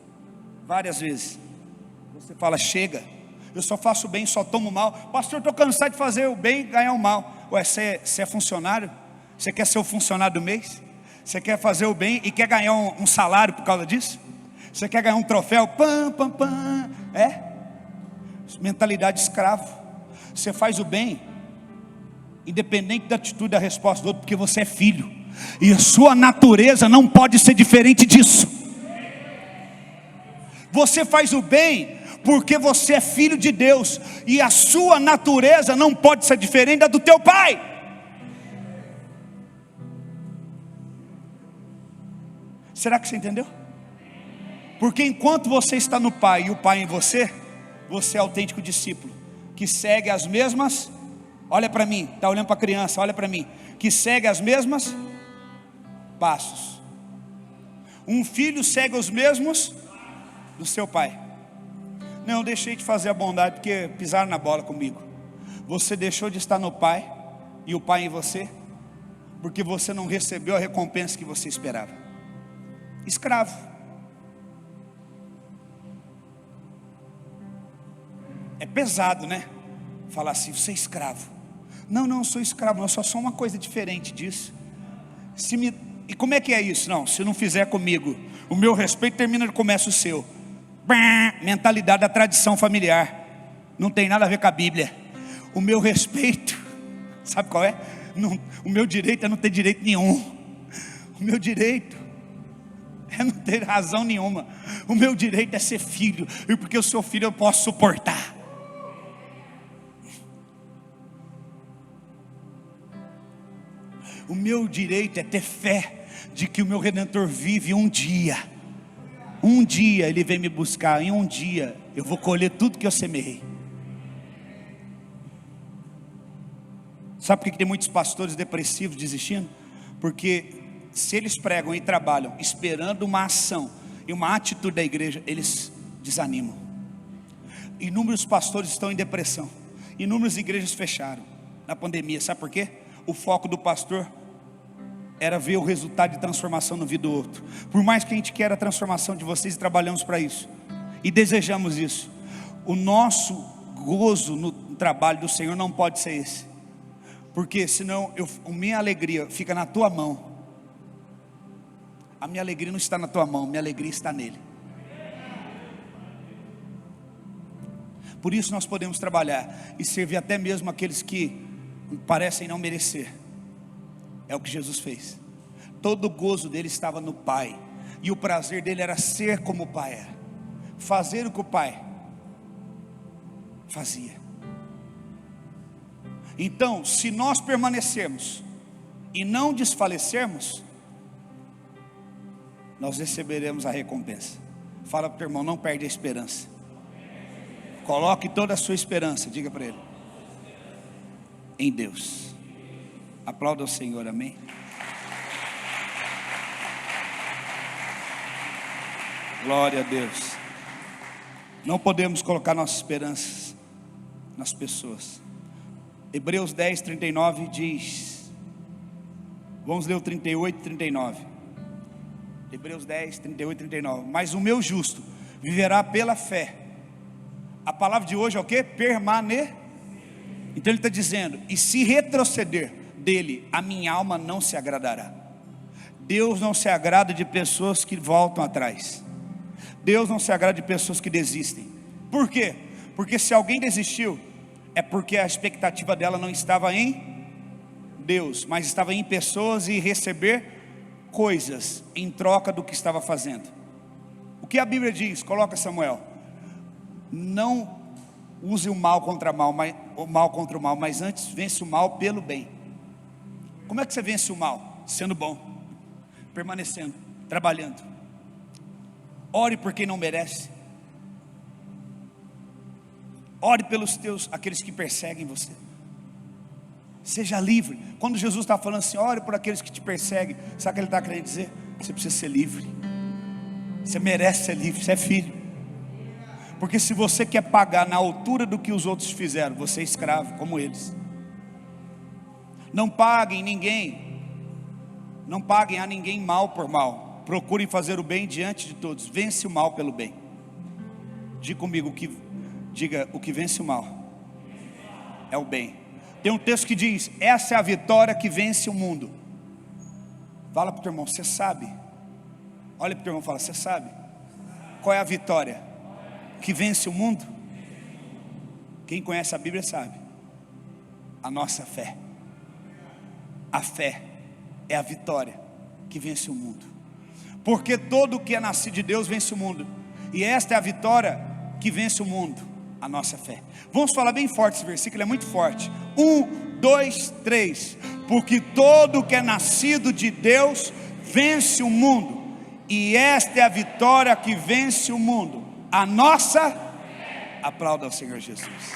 várias vezes, você fala, chega, eu só faço o bem, só tomo o mal. Pastor, estou cansado de fazer o bem e ganhar o mal. Ué, você é funcionário? Você quer ser o funcionário do mês? Você quer fazer o bem e quer ganhar um salário por causa disso? Você quer ganhar um troféu? Pam, pam, pam. É? Mentalidade de escravo. Você faz o bem, independente da atitude, da resposta do outro, porque você é filho, e a sua natureza não pode ser diferente disso. Você faz o bem porque você é filho de Deus, e a sua natureza não pode ser diferente da do teu pai. Será que você entendeu? Porque enquanto você está no pai e o pai em você, você é autêntico discípulo, que segue as mesmas, olha para mim, está olhando para a criança, olha para mim, que segue as mesmas passos. Um filho segue os mesmos do seu pai. Não, eu deixei de fazer a bondade porque pisaram na bola comigo. Você deixou de estar no pai e o pai em você, porque você não recebeu a recompensa que você esperava. Escravo. É pesado, né? Falar assim, você é escravo. Não, eu sou escravo, não, eu só sou uma coisa diferente disso. E como é que é isso? Não, se não fizer comigo, o meu respeito termina e começa o seu. Mentalidade da tradição familiar. Não tem nada a ver com a Bíblia. O meu respeito, sabe qual é? Não, o meu direito é não ter direito nenhum. O meu direito é não ter razão nenhuma. O meu direito é ser filho. E porque eu sou filho eu posso suportar. O meu direito é ter fé de que o meu Redentor vive um dia. Um dia Ele vem me buscar. Em um dia eu vou colher tudo que eu semeei. Sabe por que tem muitos pastores depressivos desistindo? Porque se eles pregam e trabalham esperando uma ação e uma atitude da igreja, eles desanimam. Inúmeros pastores estão em depressão. Inúmeras igrejas fecharam na pandemia. Sabe por quê? O foco do pastor era ver o resultado de transformação no vida do outro. Por mais que a gente queira a transformação de vocês, e trabalhamos para isso, e desejamos isso, o nosso gozo no trabalho do Senhor não pode ser esse. Porque senão a minha alegria fica na tua mão. A minha alegria não está na tua mão, minha alegria está nele. Por isso nós podemos trabalhar e servir até mesmo aqueles que parecem não merecer. É o que Jesus fez. Todo o gozo dele estava no Pai, e o prazer dele era ser como o Pai era, fazer o que o Pai fazia. Então, se nós permanecermos e não desfalecermos, nós receberemos a recompensa. Fala para o teu irmão, não perde a esperança. Coloque toda a sua esperança, diga para ele, em Deus. Aplauda o Senhor, amém? Glória a Deus. Não podemos colocar nossas esperanças nas pessoas. Hebreus 10, 39 diz, vamos ler o 38 e 39. Hebreus 10, 38 e 39. Mas o meu justo viverá pela fé. A palavra de hoje é o que? Permanecer. Então ele está dizendo, e se retroceder dele, a minha alma não se agradará. Deus não se agrada de pessoas que voltam atrás. Deus não se agrada de pessoas que desistem. Por quê? Porque se alguém desistiu, é porque a expectativa dela não estava em Deus, mas estava em pessoas e receber coisas em troca do que estava fazendo. O que a Bíblia diz? Coloca, Samuel. Não use o mal contra o mal, mas antes vence o mal pelo bem. Como é que você vence o mal? Sendo bom, permanecendo, trabalhando. Ore por quem não merece. Ore pelos aqueles que perseguem você. Seja livre. Quando Jesus está falando assim, ore por aqueles que te perseguem, sabe o que ele está querendo dizer? Você precisa ser livre. Você merece ser livre, você é filho. Porque se você quer pagar na altura do que os outros fizeram, você é escravo como eles. Não paguem ninguém, não paguem a ninguém mal por mal. Procurem fazer o bem diante de todos. Vence o mal pelo bem. Diga comigo, diga, o que vence o mal é o bem. Tem um texto que diz, essa é a vitória que vence o mundo. Fala para o teu irmão, você sabe? Olha para o teu irmão e fala, você sabe? Qual é a vitória que vence o mundo? Quem conhece a Bíblia sabe. A nossa fé. A fé é a vitória que vence o mundo. Porque todo o que é nascido de Deus vence o mundo. E esta é a vitória que vence o mundo, a nossa fé. Vamos falar bem forte esse versículo, é muito forte. 1, 2, 3. Porque todo o que é nascido de Deus vence o mundo. E esta é a vitória que vence o mundo, a nossa. Aplauda ao Senhor Jesus.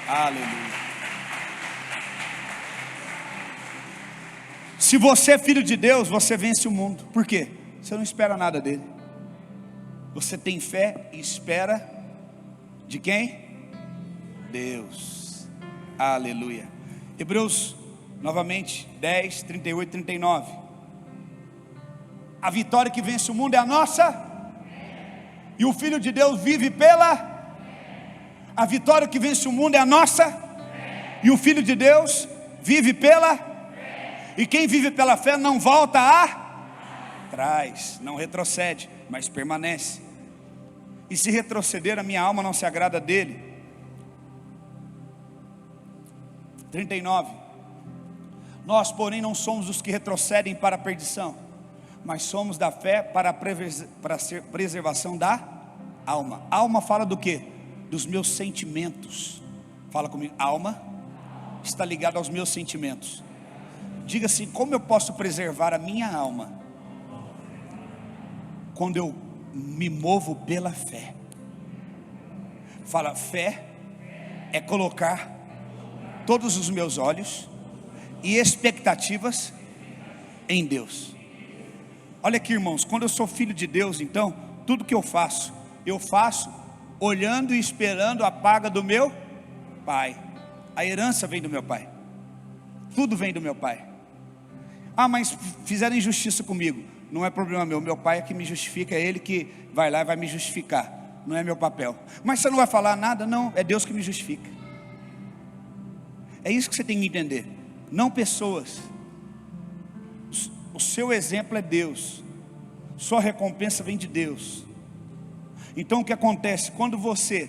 Aleluia. Se você é filho de Deus, você vence o mundo. Por quê? Você não espera nada dele. Você tem fé e espera de quem? Deus. Aleluia. Hebreus, novamente, 10, 38 e 39. A vitória que vence o mundo é a nossa. E o Filho de Deus vive pela. A vitória que vence o mundo é a nossa. E o Filho de Deus vive pela. E quem vive pela fé não volta atrás, não retrocede, mas permanece. E se retroceder, a minha alma não se agrada dele. 39. Nós, porém, não somos os que retrocedem para a perdição, mas somos da fé para a preservação da alma. Alma fala do quê? Dos meus sentimentos. Fala comigo. Alma está ligada aos meus sentimentos. Diga assim: como eu posso preservar a minha alma? Quando eu me movo pela fé. Fala, fé é colocar todos os meus olhos e expectativas em Deus. Olha aqui, irmãos, quando eu sou filho de Deus, então, tudo que eu faço olhando e esperando a paga do meu pai. A herança vem do meu pai. Tudo vem do meu pai. Ah, mas fizeram injustiça comigo. Não é problema meu, meu pai é que me justifica, é ele que vai lá e vai me justificar. Não é meu papel. Mas você não vai falar nada? Não, é Deus que me justifica. É isso que você tem que entender. Não pessoas. O seu exemplo é Deus. Sua recompensa vem de Deus. Então o que acontece? Quando você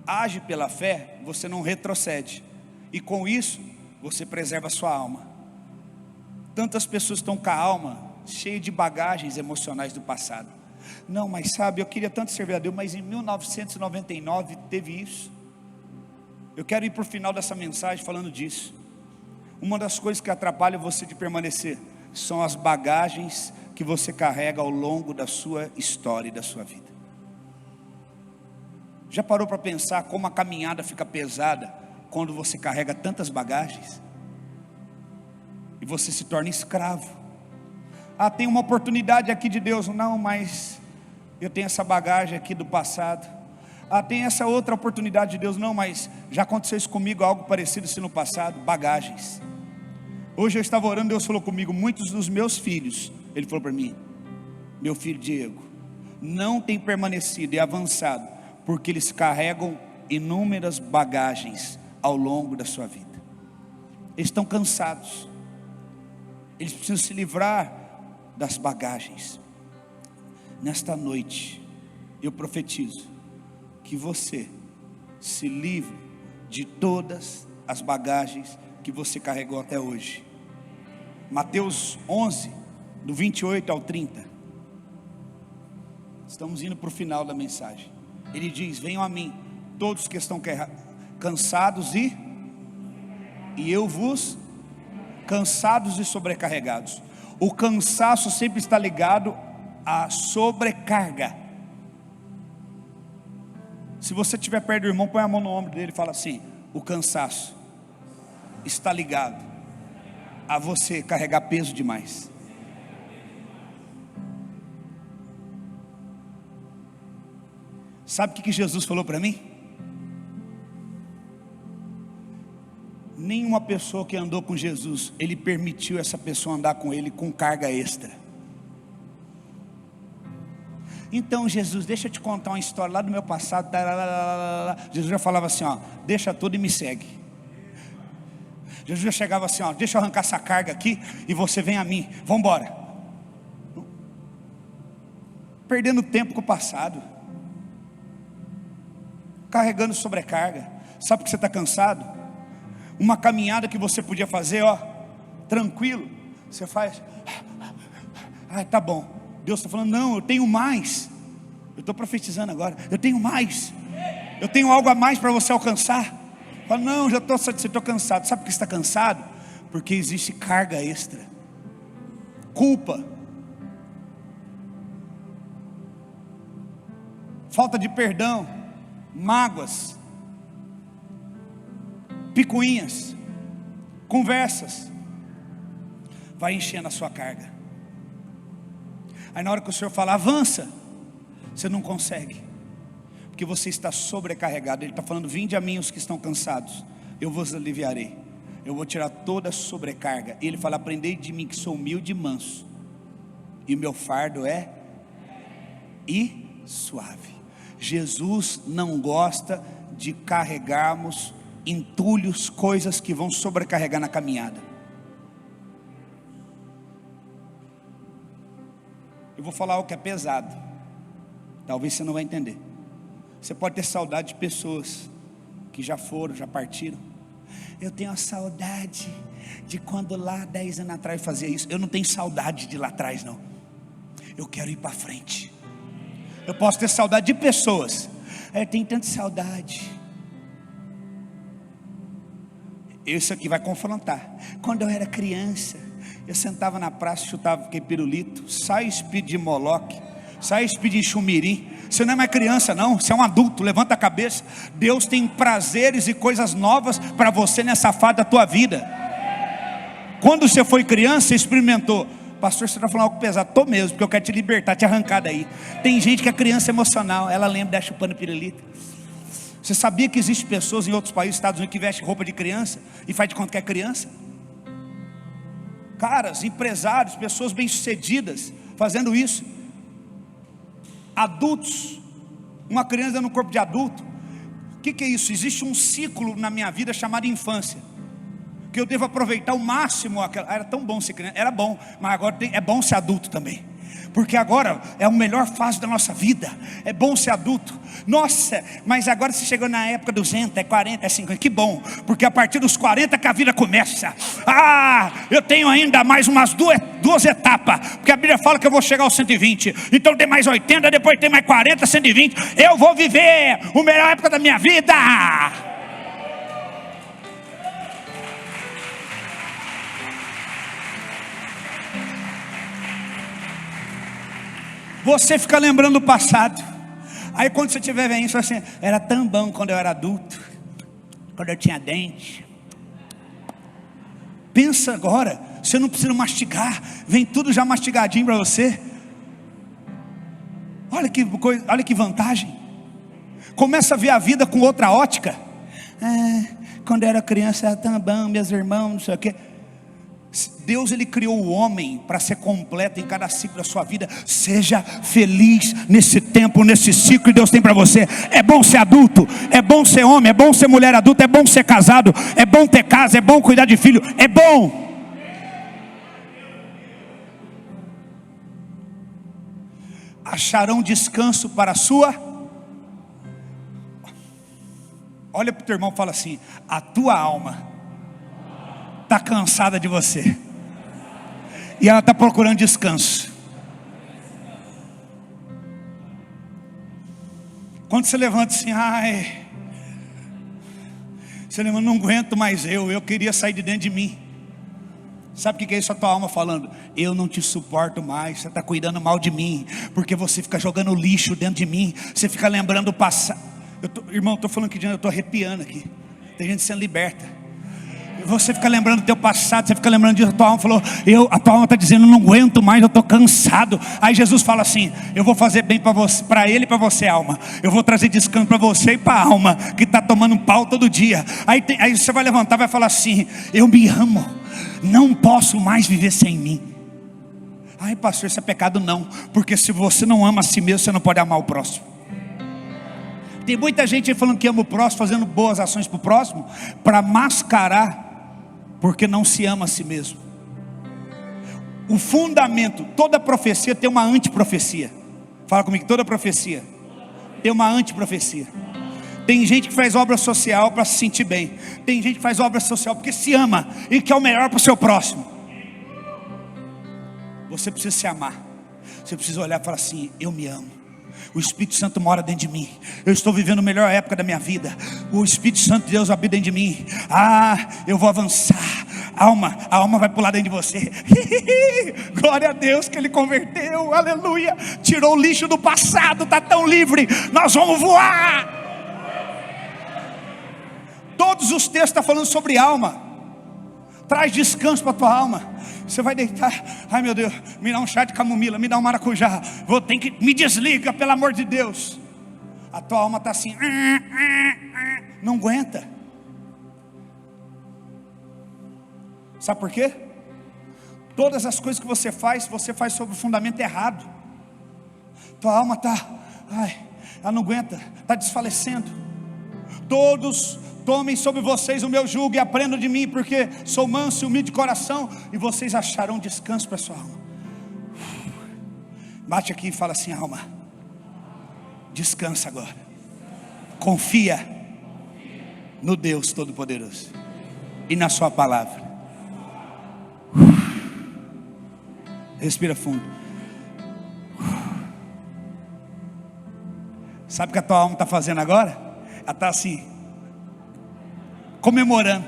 age pela fé, você não retrocede. E com isso, você preserva a sua alma. Tantas pessoas estão com a alma cheia de bagagens emocionais do passado. Não, mas sabe, eu queria tanto servir a Deus, mas em 1999 teve isso. Eu quero ir para o final dessa mensagem falando disso. Uma das coisas que atrapalha você de permanecer são as bagagens que você carrega ao longo da sua história e da sua vida. Já parou para pensar como a caminhada fica pesada quando você carrega tantas bagagens? E você se torna escravo. Ah, tem uma oportunidade aqui de Deus. Não, mas eu tenho essa bagagem aqui do passado. Ah, tem essa outra oportunidade de Deus. Não, mas já aconteceu isso comigo, algo parecido assim no passado. Bagagens. Hoje eu estava orando, Deus falou comigo, muitos dos meus filhos, Ele falou para mim, meu filho Diego, não tem permanecido e avançado, porque eles carregam inúmeras bagagens ao longo da sua vida. Eles estão cansados. Eles precisam se livrar das bagagens. Nesta noite, eu profetizo que você se livre de todas as bagagens que você carregou até hoje. Mateus 11, do 28 ao 30. Estamos indo para o final da mensagem. Ele diz: venham a mim, todos que estão cansados e eu vos cansados e sobrecarregados. O cansaço sempre está ligado à sobrecarga. Se você estiver perto do irmão, põe a mão no ombro dele e fala assim: o cansaço está ligado a você carregar peso demais. Sabe o que Jesus falou para mim? Nenhuma pessoa que andou com Jesus, Ele permitiu essa pessoa andar com Ele com carga extra. Então Jesus, deixa eu te contar uma história lá do meu passado. Jesus já falava assim, ó, deixa tudo e me segue. Jesus já chegava assim, ó, deixa eu arrancar essa carga aqui e você vem a mim, vamos embora. Perdendo tempo com o passado, carregando sobrecarga. Sabe por que você está cansado? Uma caminhada que você podia fazer, ó, tranquilo, você faz, ai, tá bom. Deus está falando, não, eu tenho mais. Eu estou profetizando agora, eu tenho mais. Eu tenho algo a mais para você alcançar. Fala, não, já estou satisfeito, estou cansado. Sabe por que você está cansado? Porque existe carga extra, culpa, falta de perdão, mágoas, picuinhas, conversas, vai enchendo a sua carga. Aí na hora que o Senhor fala, avança, você não consegue, porque você está sobrecarregado. Ele está falando, vinde a mim os que estão cansados, eu vos aliviarei, eu vou tirar toda a sobrecarga. E Ele fala, aprendei de mim que sou humilde e manso. e meu fardo é suave. Jesus não gosta de carregarmos entulhos, coisas que vão sobrecarregar na caminhada. Eu vou falar algo que é pesado, talvez você não vai entender. Você pode ter saudade de pessoas que já foram, já partiram. Eu tenho a saudade de quando lá 10 anos atrás fazia isso. Eu não tenho saudade de lá atrás, não. Eu quero ir para frente. Eu posso ter saudade de pessoas. Eu tenho tanta saudade. Isso aqui vai confrontar. Quando eu era criança, eu sentava na praça, chutava aquele pirulito. Sai espírito de Moloque, sai espírito de Xumirim. Você não é mais criança não, você é um adulto. Levanta a cabeça. Deus tem prazeres e coisas novas para você nessa fase da tua vida. Quando você foi criança, você experimentou. Pastor, você está falando algo pesado. Estou mesmo, porque eu quero te libertar, te arrancar daí. Tem gente que é criança emocional, ela lembra da chupando pirulito. Você sabia que existem pessoas em outros países, Estados Unidos, que vestem roupa de criança e faz de conta que é criança? Caras, empresários, pessoas bem-sucedidas fazendo isso. Adultos, uma criança no corpo de adulto. O que é isso? Existe um ciclo na minha vida chamado infância, que eu devo aproveitar o máximo. Era tão bom ser criança, era bom, mas agora é bom ser adulto também, porque agora é a melhor fase da nossa vida. É bom ser adulto. Nossa, mas agora você chegou na época dos 200, é 40, é 50. Que bom, porque a partir dos 40 que a vida começa. Eu tenho ainda mais umas duas etapas, porque a Bíblia fala que eu vou chegar aos 120. Então tem mais 80, depois tem mais 40, 120. Eu vou viver a melhor época da minha vida. Você fica lembrando do passado. Aí quando você estiver vendo isso, assim, era tão bom quando eu era adulto, quando eu tinha dente. Pensa agora, você não precisa mastigar, vem tudo já mastigadinho para você. Olha que coisa, olha que vantagem. Começa a ver a vida com outra ótica. Quando eu era criança era tão bom, meus irmãos, não sei o quê. Deus, Ele criou o homem para ser completo em cada ciclo da sua vida. Seja feliz nesse tempo, nesse ciclo que Deus tem para você. É bom ser adulto, é bom ser homem, é bom ser mulher adulta, é bom ser casado, é bom ter casa, é bom cuidar de filho, é bom. Acharão descanso para a sua. Olha para o teu irmão e fala assim: a tua alma está cansada de você, e ela está procurando descanso. Quando você levanta assim, você levanta, não aguento mais eu queria sair de dentro de mim. Sabe o que é isso? A tua alma falando: eu não te suporto mais, você está cuidando mal de mim, porque você fica jogando lixo dentro de mim, você fica lembrando o passado. Irmão, estou falando que eu estou arrepiando aqui. Tem gente sendo liberta. Você fica lembrando do teu passado, você fica lembrando disso. A tua alma falou, a tua alma está dizendo, não aguento mais, eu estou cansado. Aí Jesus fala assim: eu vou fazer bem para você, para ele e para você, alma. Eu vou trazer descanso para você e para a alma que está tomando pau todo dia. Aí você vai levantar e vai falar assim: eu me amo, não posso mais viver sem mim. Ai pastor, isso é pecado? Não, porque se você não ama a si mesmo, você não pode amar o próximo. Tem muita gente falando que ama o próximo, fazendo boas ações para o próximo, para mascarar, porque não se ama a si mesmo. O fundamento, toda profecia tem uma antiprofecia. Fala comigo, toda profecia tem uma antiprofecia. Tem gente que faz obra social para se sentir bem. Tem gente que faz obra social porque se ama e quer o melhor para o seu próximo. Você precisa se amar. Você precisa olhar e falar assim: eu me amo. O Espírito Santo mora dentro de mim. Eu estou vivendo a melhor época da minha vida. O Espírito Santo de Deus habita dentro de mim. Eu vou avançar. A alma vai pular dentro de você. Glória a Deus que Ele converteu. Aleluia. Tirou o lixo do passado. Está tão livre. Nós vamos voar. Todos os textos estão falando sobre alma. Traz descanso para a tua alma. Você vai deitar, ai meu Deus, me dá um chá de camomila, me dá um maracujá, me desliga, pelo amor de Deus. A tua alma está assim, não aguenta. Sabe por quê? Todas as coisas que você faz sobre o fundamento errado. Tua alma está, ela não aguenta, está desfalecendo. Todos tomem sobre vocês o meu jugo e aprendam de mim, porque sou manso e humilde de coração, e vocês acharão descanso para a sua alma. Bate aqui e fala assim: alma, descansa agora. Confia no Deus Todo-Poderoso e na sua palavra. Respira fundo. Sabe o que a tua alma está fazendo agora? Ela está assim, comemorando.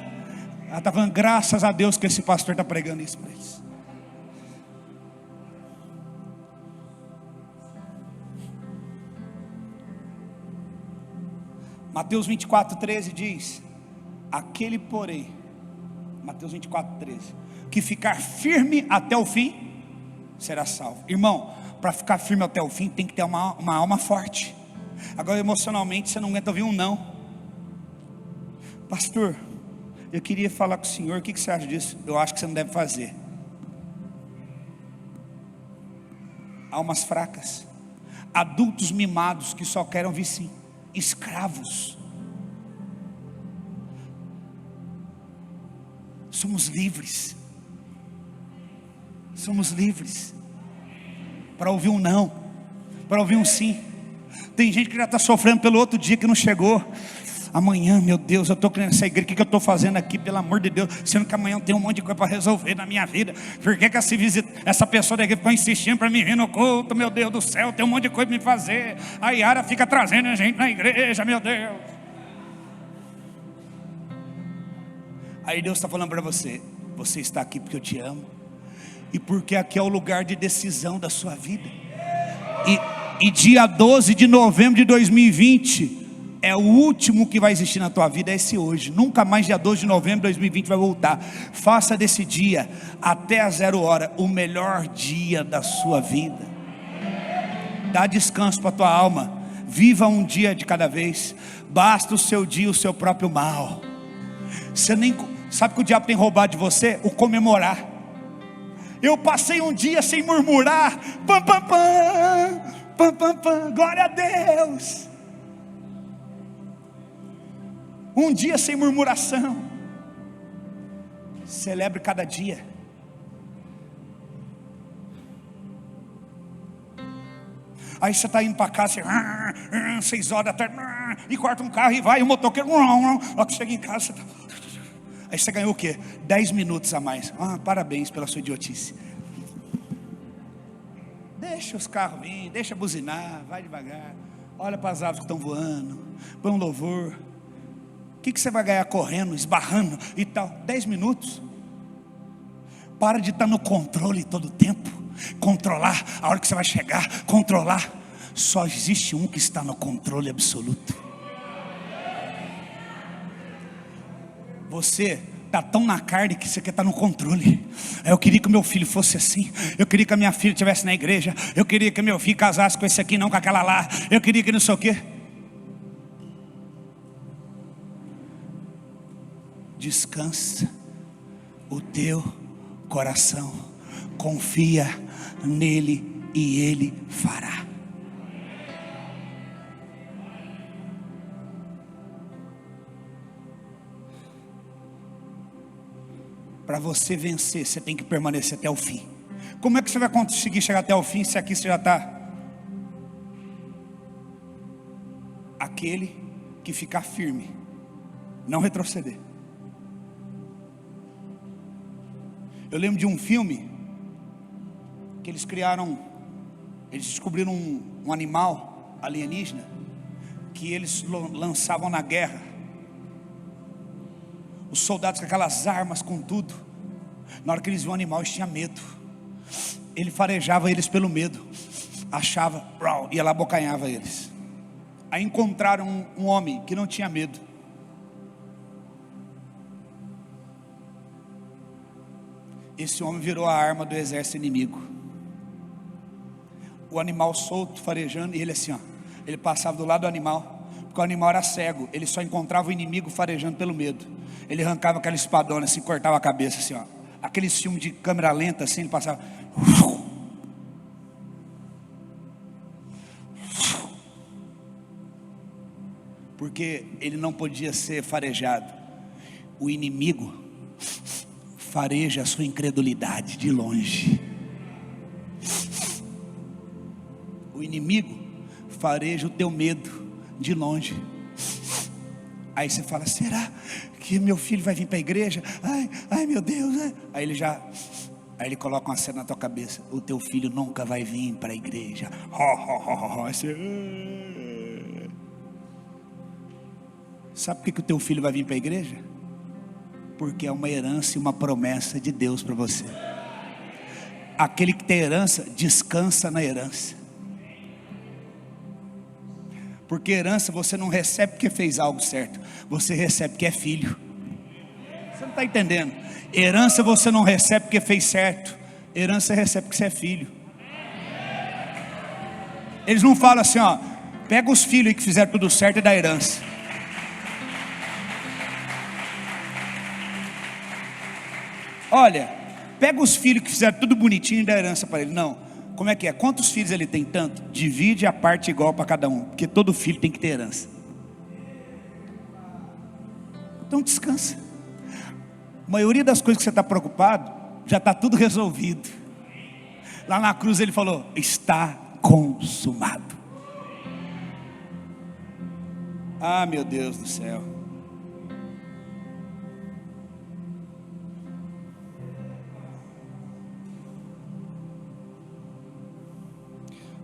Ela está falando: graças a Deus que esse pastor está pregando isso para eles. Mateus 24:13 diz: aquele porém, Mateus 24:13, que ficar firme até o fim será salvo. Irmão, para ficar firme até o fim tem que ter uma alma forte. Agora emocionalmente você não aguenta ouvir um não. Pastor, eu queria falar com o senhor, o que você acha disso? Eu acho que você não deve fazer. Almas fracas, adultos mimados que só querem ouvir sim, escravos. Somos livres. Somos livres para ouvir um não, para ouvir um sim. Tem gente que já está sofrendo pelo outro dia que não chegou. Amanhã, meu Deus, eu estou querendo essa igreja, o que eu estou fazendo aqui, pelo amor de Deus, sendo que amanhã eu tenho um monte de coisa para resolver na minha vida. Por que essa pessoa daqui ficou insistindo para mim vir no culto? Meu Deus do céu, tem um monte de coisa para me fazer. A Yara fica trazendo a gente na igreja, meu Deus. Aí Deus está falando para você: você está aqui porque eu te amo, e porque aqui é o lugar de decisão da sua vida. E dia 12 de novembro de 2020 é o último que vai existir na tua vida, é esse hoje. Nunca mais dia 12 de novembro de 2020 vai voltar. Faça desse dia até a 0 hora o melhor dia da sua vida. Dá descanso para a tua alma. Viva um dia de cada vez. Basta o seu dia o seu próprio mal. Você nem sabe que o diabo tem roubado de você? O comemorar. Eu passei um dia sem murmurar. Pam, pam, pam, pam, pam, pam. Glória a Deus. Um dia sem murmuração. Celebre cada dia. Aí você está indo para casa, 6 horas da tarde, e corta um carro e vai, e o motoqueiro, ó, que chega em casa, você tá... Aí você ganhou o quê? 10 minutos a mais. Parabéns pela sua idiotice. Deixa os carros vir, deixa buzinar, vai devagar. Olha para as aves que estão voando, põe um louvor. O que você vai ganhar correndo, esbarrando e tal? 10 minutos. Para de estar no controle todo o tempo. Controlar a hora que você vai chegar, controlar. Só existe um que está no controle absoluto. Você está tão na carne que você quer estar no controle. Eu queria que o meu filho fosse assim. Eu queria que a minha filha estivesse na igreja. Eu queria que meu filho casasse com esse aqui, não com aquela lá. Eu queria que não sei o quê. Descansa o teu coração. Confia nele e ele fará. Para você vencer, você tem que permanecer até o fim. Como é que você vai conseguir chegar até o fim se aqui você já está? Aquele que ficar firme, não retroceder. Eu lembro de um filme que eles descobriram um animal alienígena que eles lançavam na guerra. Os soldados com aquelas armas, com tudo. Na hora que eles viam o animal, eles tinham medo. Ele farejava eles pelo medo. Achava, ia lá, abocanhava eles. Aí encontraram um homem que não tinha medo. Esse homem virou a arma do exército inimigo. O animal solto, farejando, e ele assim, ele passava do lado do animal, porque o animal era cego, ele só encontrava o inimigo farejando pelo medo. Ele arrancava aquela espadona assim, cortava a cabeça assim, aqueles filmes de câmera lenta assim, ele passava. Porque ele não podia ser farejado. O inimigo fareja a sua incredulidade de longe. O inimigo fareja o teu medo de longe. Aí você fala: será que meu filho vai vir para a igreja? Ai meu Deus, né? Aí ele coloca uma cena na tua cabeça: o teu filho nunca vai vir para a igreja. Aí você... Sabe por que o teu filho vai vir para a igreja? Porque é uma herança e uma promessa de Deus para você. Aquele que tem herança, descansa na herança. Porque herança você não recebe porque fez algo certo, você recebe porque é filho. Você não está entendendo? Herança você não recebe porque fez certo, herança você recebe porque você é filho. Eles não falam assim, ó, pega os filhos aí que fizeram tudo certo e dá herança. Olha, pega os filhos que fizeram tudo bonitinho e dá herança para ele. Não, como é que é? Quantos filhos ele tem? Tanto. Divide a parte igual para cada um, porque todo filho tem que ter herança. Então descansa. A maioria das coisas que você está preocupado, já está tudo resolvido. Lá na cruz ele falou: está consumado. Ah, meu Deus do céu.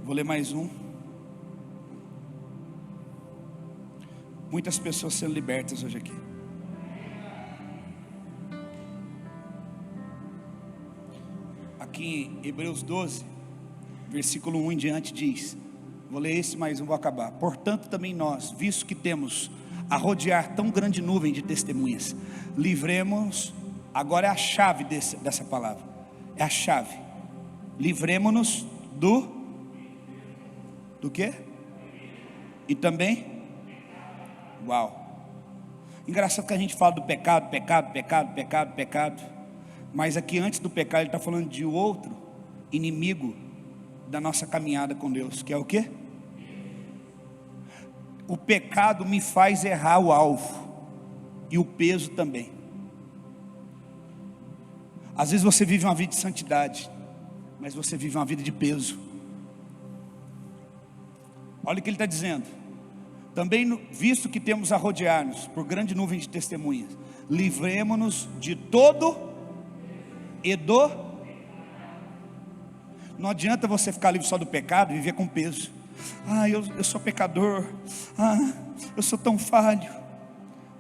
Vou ler mais um. Muitas pessoas sendo libertas hoje aqui. Aqui em Hebreus 12, versículo 1 em diante diz, vou ler esse mais um, vou acabar. Portanto também nós, visto que temos a rodear tão grande nuvem de testemunhas, livremos, agora é a chave dessa palavra, é a chave. Livremos-nos do quê? E também? Uau! Engraçado que a gente fala do pecado, mas aqui antes do pecado ele está falando de outro inimigo da nossa caminhada com Deus, que é o quê? O pecado me faz errar o alvo, e o peso também. Às vezes você vive uma vida de santidade, mas você vive uma vida de peso. Olha o que ele está dizendo. Também, visto que temos a rodear-nos por grande nuvem de testemunhas, livremos-nos de todo e do. Não adianta você ficar livre só do pecado e viver com peso. Eu sou pecador. Eu sou tão falho.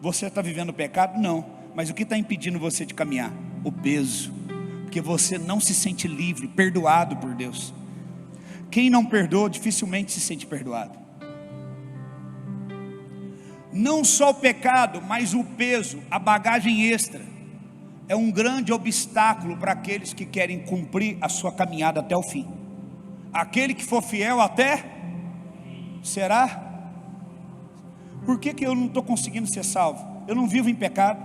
Você está vivendo o pecado? Não. Mas o que está impedindo você de caminhar? O peso. Porque você não se sente livre, perdoado por Deus. Quem não perdoa dificilmente se sente perdoado. Não só o pecado, mas o peso, a bagagem extra, é um grande obstáculo para aqueles que querem cumprir a sua caminhada até o fim. Aquele que for fiel até, será? Por que eu não estou conseguindo ser salvo? Eu não vivo em pecado,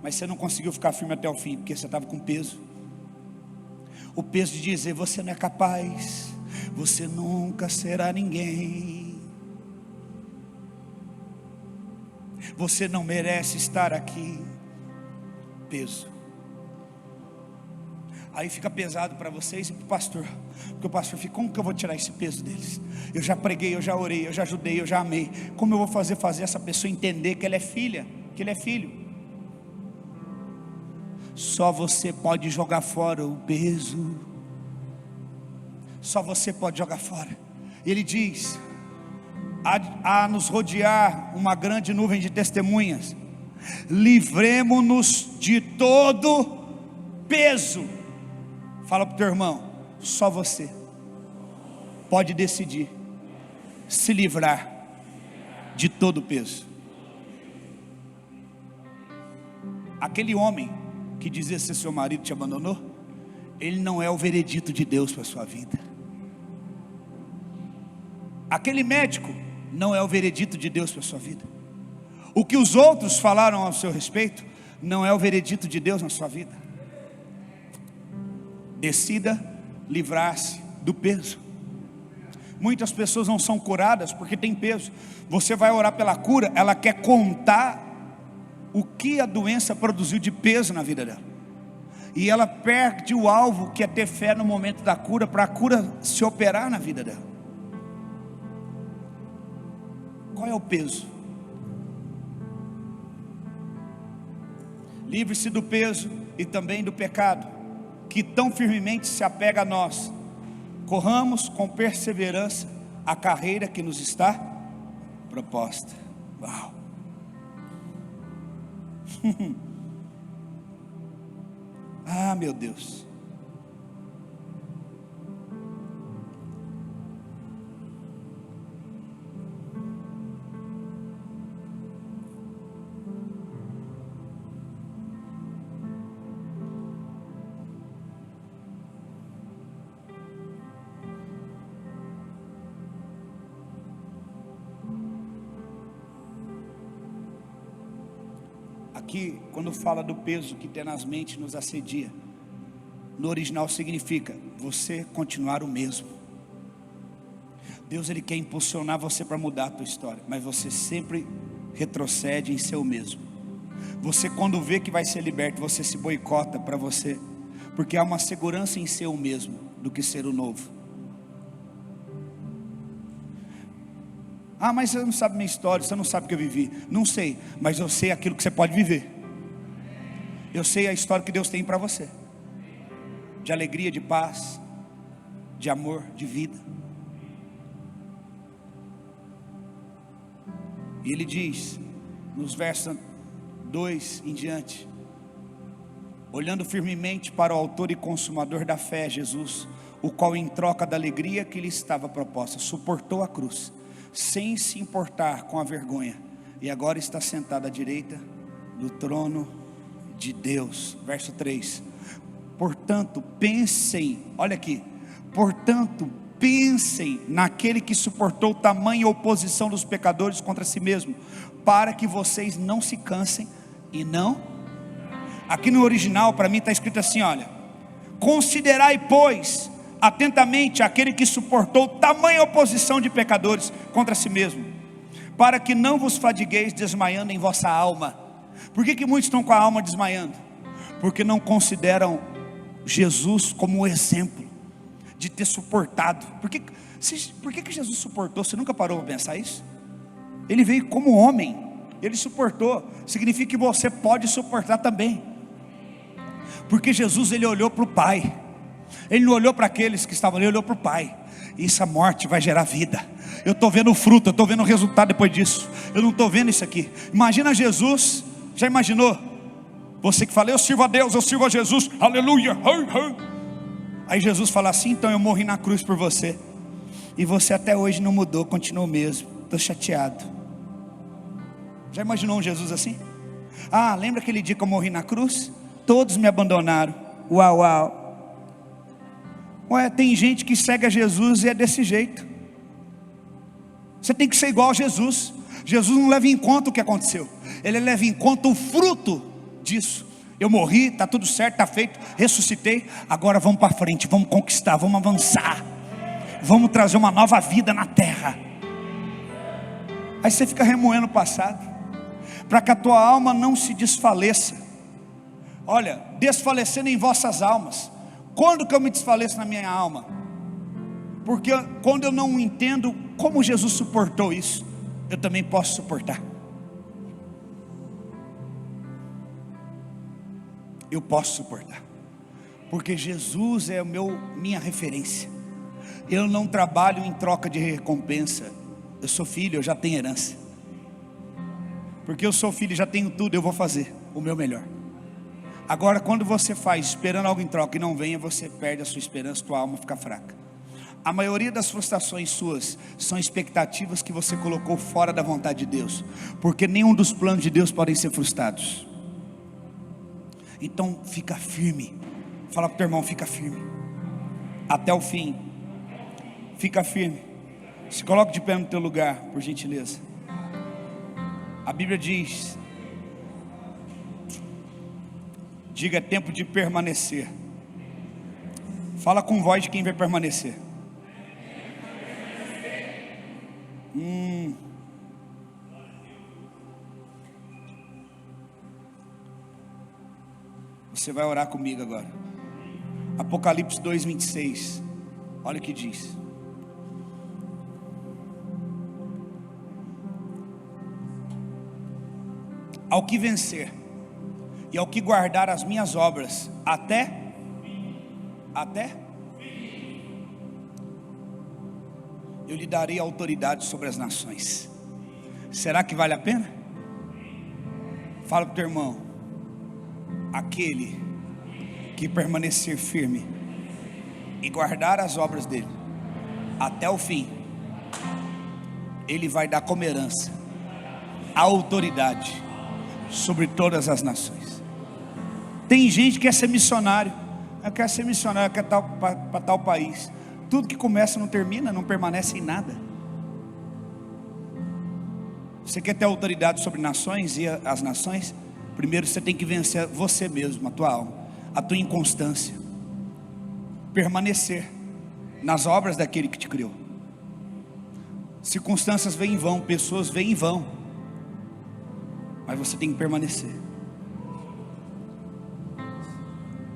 mas você não conseguiu ficar firme até o fim, porque você estava com peso. O peso de dizer, você não é capaz, você nunca será ninguém, você não merece estar aqui. Peso. Aí fica pesado para vocês e para o pastor, porque o pastor fica: como que eu vou tirar esse peso deles? Eu já preguei, eu já orei, eu já ajudei, eu já amei. Como eu vou fazer essa pessoa entender que ela é filha, que ele é filho? Só você pode jogar fora o peso. Só você pode jogar fora. Ele diz: a nos rodear uma grande nuvem de testemunhas, livremo-nos de todo peso. Fala para o teu irmão: só você pode decidir se livrar de todo peso. Aquele homem que dizia ser seu marido te abandonou, ele não é o veredito de Deus para a sua vida. Aquele médico não é o veredito de Deus para a sua vida. O que os outros falaram ao seu respeito não é o veredito de Deus na sua vida. Decida livrar-se do peso. Muitas pessoas não são curadas porque tem peso. Você vai orar pela cura, ela quer contar o que a doença produziu de peso na vida dela, e ela perde o alvo, que é ter fé no momento da cura, para a cura se operar na vida dela. Qual é o peso? Livre-se do peso e também do pecado, que tão firmemente se apega a nós. Corramos com perseverança a carreira que nos está proposta. Uau! Ah, meu Deus. Aqui, quando fala do peso que tenazmente nos assedia, no original significa você continuar o mesmo. Deus, Ele quer impulsionar você para mudar a tua história, mas você sempre retrocede em ser o mesmo. Você, quando vê que vai ser liberto, você se boicota para você, porque há uma segurança em ser o mesmo do que ser o novo. Ah, mas você não sabe minha história, você não sabe o que eu vivi. Não sei, mas eu sei aquilo que você pode viver. Eu sei a história que Deus tem para você, de alegria, de paz, de amor, de vida. E Ele diz, nos versos 2 em diante: olhando firmemente para o autor e consumador da fé, Jesus, o qual em troca da alegria que lhe estava proposta, suportou a cruz, sem se importar com a vergonha, e agora está sentado à direita do trono de Deus. Verso 3: portanto pensem, olha aqui, portanto pensem naquele que suportou tamanha oposição dos pecadores contra si mesmo, para que vocês não se cansem e não. Aqui no original para mim está escrito assim, olha: considerai pois atentamente aquele que suportou tamanha oposição de pecadores contra si mesmo, para que não vos fadigueis desmaiando em vossa alma. Por que muitos estão com a alma desmaiando? Porque não consideram Jesus como um exemplo de ter suportado. Por que Jesus suportou? Você nunca parou para pensar isso? Ele veio como homem, Ele suportou. Significa que você pode suportar também, porque Jesus, Ele olhou para o Pai. Ele não olhou para aqueles que estavam ali, Ele olhou para o Pai. E essa morte vai gerar vida. Eu estou vendo o fruto, eu estou vendo o resultado depois disso. Eu não estou vendo isso aqui. Imagina Jesus, já imaginou? Você que fala, eu sirvo a Deus, eu sirvo a Jesus, aleluia. Aí Jesus fala assim, então eu morri na cruz por você, e você até hoje não mudou, continua o mesmo. Estou chateado. Já imaginou um Jesus assim? Ah, lembra aquele dia que eu morri na cruz? Todos me abandonaram. Uau. Ué, tem gente que segue a Jesus e é desse jeito. Você tem que ser igual a Jesus. Jesus não leva em conta o que aconteceu, Ele leva em conta o fruto disso. Eu morri, está tudo certo, está feito, ressuscitei. Agora vamos para frente, vamos conquistar, vamos avançar, vamos trazer uma nova vida na terra. Aí você fica remoendo o passado, para que a tua alma não se desfaleça. Olha, desfalecendo em vossas almas. Quando que eu me desfaleço na minha alma? Porque quando eu não entendo como Jesus suportou isso, eu também posso suportar. Eu posso suportar, porque Jesus é minha referência. Eu não trabalho em troca de recompensa. Eu sou filho, eu já tenho herança. Porque eu sou filho e já tenho tudo, eu vou fazer o meu melhor. Agora, quando você faz esperando algo em troca e não venha, você perde a sua esperança, tua alma fica fraca. A maioria das frustrações suas são expectativas que você colocou fora da vontade de Deus, porque nenhum dos planos de Deus podem ser frustrados. Então fica firme. Fala para o teu irmão, fica firme até o fim. Fica firme. Se coloque de pé no teu lugar, por gentileza. A Bíblia diz, diga, é tempo de permanecer. Fala com voz de quem vai permanecer. Você vai orar comigo agora. Apocalipse 2:26. Olha o que diz. Ao que vencer e ao que guardar as minhas obras até eu lhe darei autoridade sobre as nações. Será que vale a pena? Fala para o teu irmão: aquele que permanecer firme e guardar as obras dele até o fim, ele vai dar como herança a autoridade sobre todas as nações. Tem gente que quer ser missionário. Eu quero ser missionário, eu quero para tal país. Tudo que começa não termina, não permanece em nada. Você quer ter autoridade sobre nações e as nações? Primeiro você tem que vencer você mesmo, a tua alma, a tua inconstância, permanecer nas obras daquele que te criou. Circunstâncias vêm em vão, pessoas vêm em vão, mas você tem que permanecer.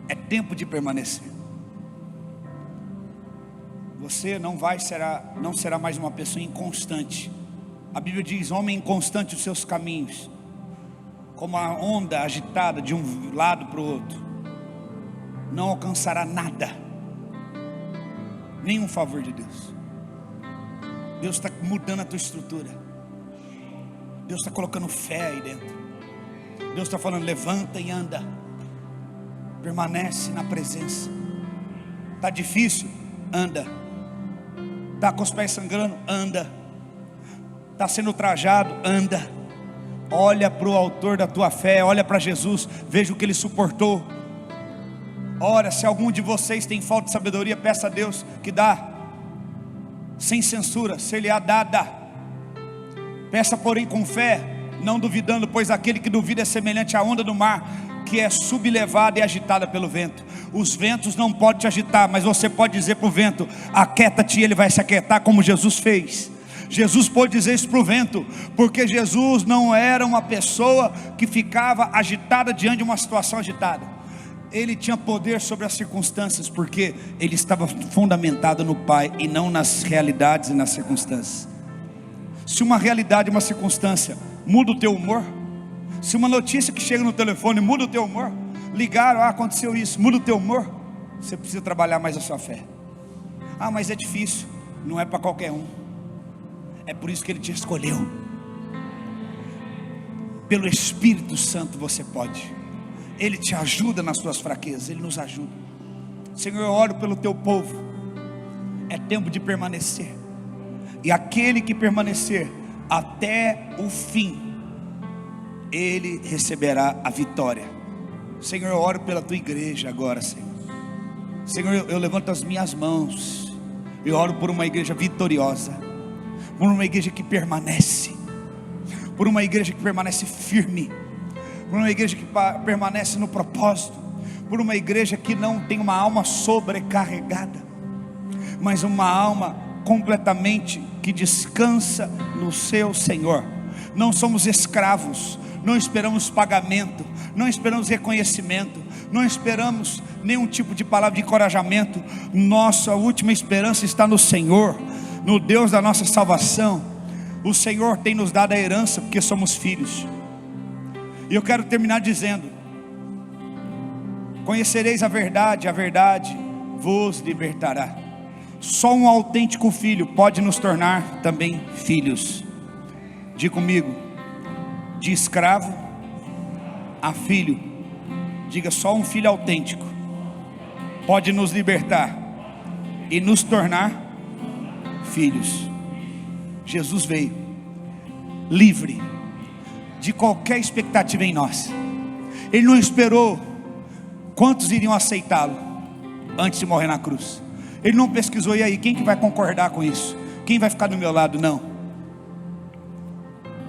É tempo de permanecer. Você não será mais uma pessoa inconstante. A Bíblia diz: homem inconstante os seus caminhos, como a onda agitada de um lado para o outro, não alcançará nada, nenhum favor de Deus. Deus está mudando a tua estrutura. Deus está colocando fé aí dentro. Deus está falando: levanta e anda, permanece na presença. Está difícil? Anda. Está com os pés sangrando? Anda. Está sendo trajado? Anda. Olha para o autor da tua fé, olha para Jesus, veja o que ele suportou. Ora, se algum de vocês tem falta de sabedoria, peça a Deus que dá sem censura, ser-lhe-á dada. Peça porém com fé, não duvidando, pois aquele que duvida é semelhante à onda do mar, que é sublevada e agitada pelo vento. Os ventos não podem te agitar, mas você pode dizer para o vento: aquieta-te, e ele vai se aquietar, como Jesus fez. Jesus pôde dizer isso para o vento, porque Jesus não era uma pessoa que ficava agitada diante de uma situação agitada. Ele tinha poder sobre as circunstâncias, porque ele estava fundamentado no Pai e não nas realidades e nas circunstâncias. Se uma realidade, uma circunstância muda o teu humor, se uma notícia que chega no telefone muda o teu humor, ligaram, aconteceu isso, muda o teu humor, você precisa trabalhar mais a sua fé. Mas é difícil. Não é para qualquer um. É por isso que ele te escolheu. Pelo Espírito Santo você pode. Ele te ajuda nas suas fraquezas, ele nos ajuda. Senhor, eu oro pelo teu povo. É tempo de permanecer. E aquele que permanecer até o fim, ele receberá a vitória. Senhor, eu oro pela tua igreja agora, Senhor. Senhor, eu levanto as minhas mãos. Eu oro por uma igreja vitoriosa, por uma igreja que permanece, por uma igreja que permanece firme, por uma igreja que permanece no propósito, por uma igreja que não tem uma alma sobrecarregada, mas uma alma completamente que descansa no seu Senhor. Não somos escravos, não esperamos pagamento, não esperamos reconhecimento, não esperamos nenhum tipo de palavra de encorajamento. Nossa última esperança está no Senhor, no Deus da nossa salvação. O Senhor tem nos dado a herança, porque somos filhos. E eu quero terminar dizendo: conhecereis a verdade vos libertará. Só um autêntico filho pode nos tornar também filhos. Diga comigo: de escravo a filho. Diga: só um filho autêntico pode nos libertar e nos tornar filhos. Jesus veio livre de qualquer expectativa em nós. Ele não esperou quantos iriam aceitá-lo antes de morrer na cruz. Ele não pesquisou: e aí, quem que vai concordar com isso? Quem vai ficar do meu lado? Não.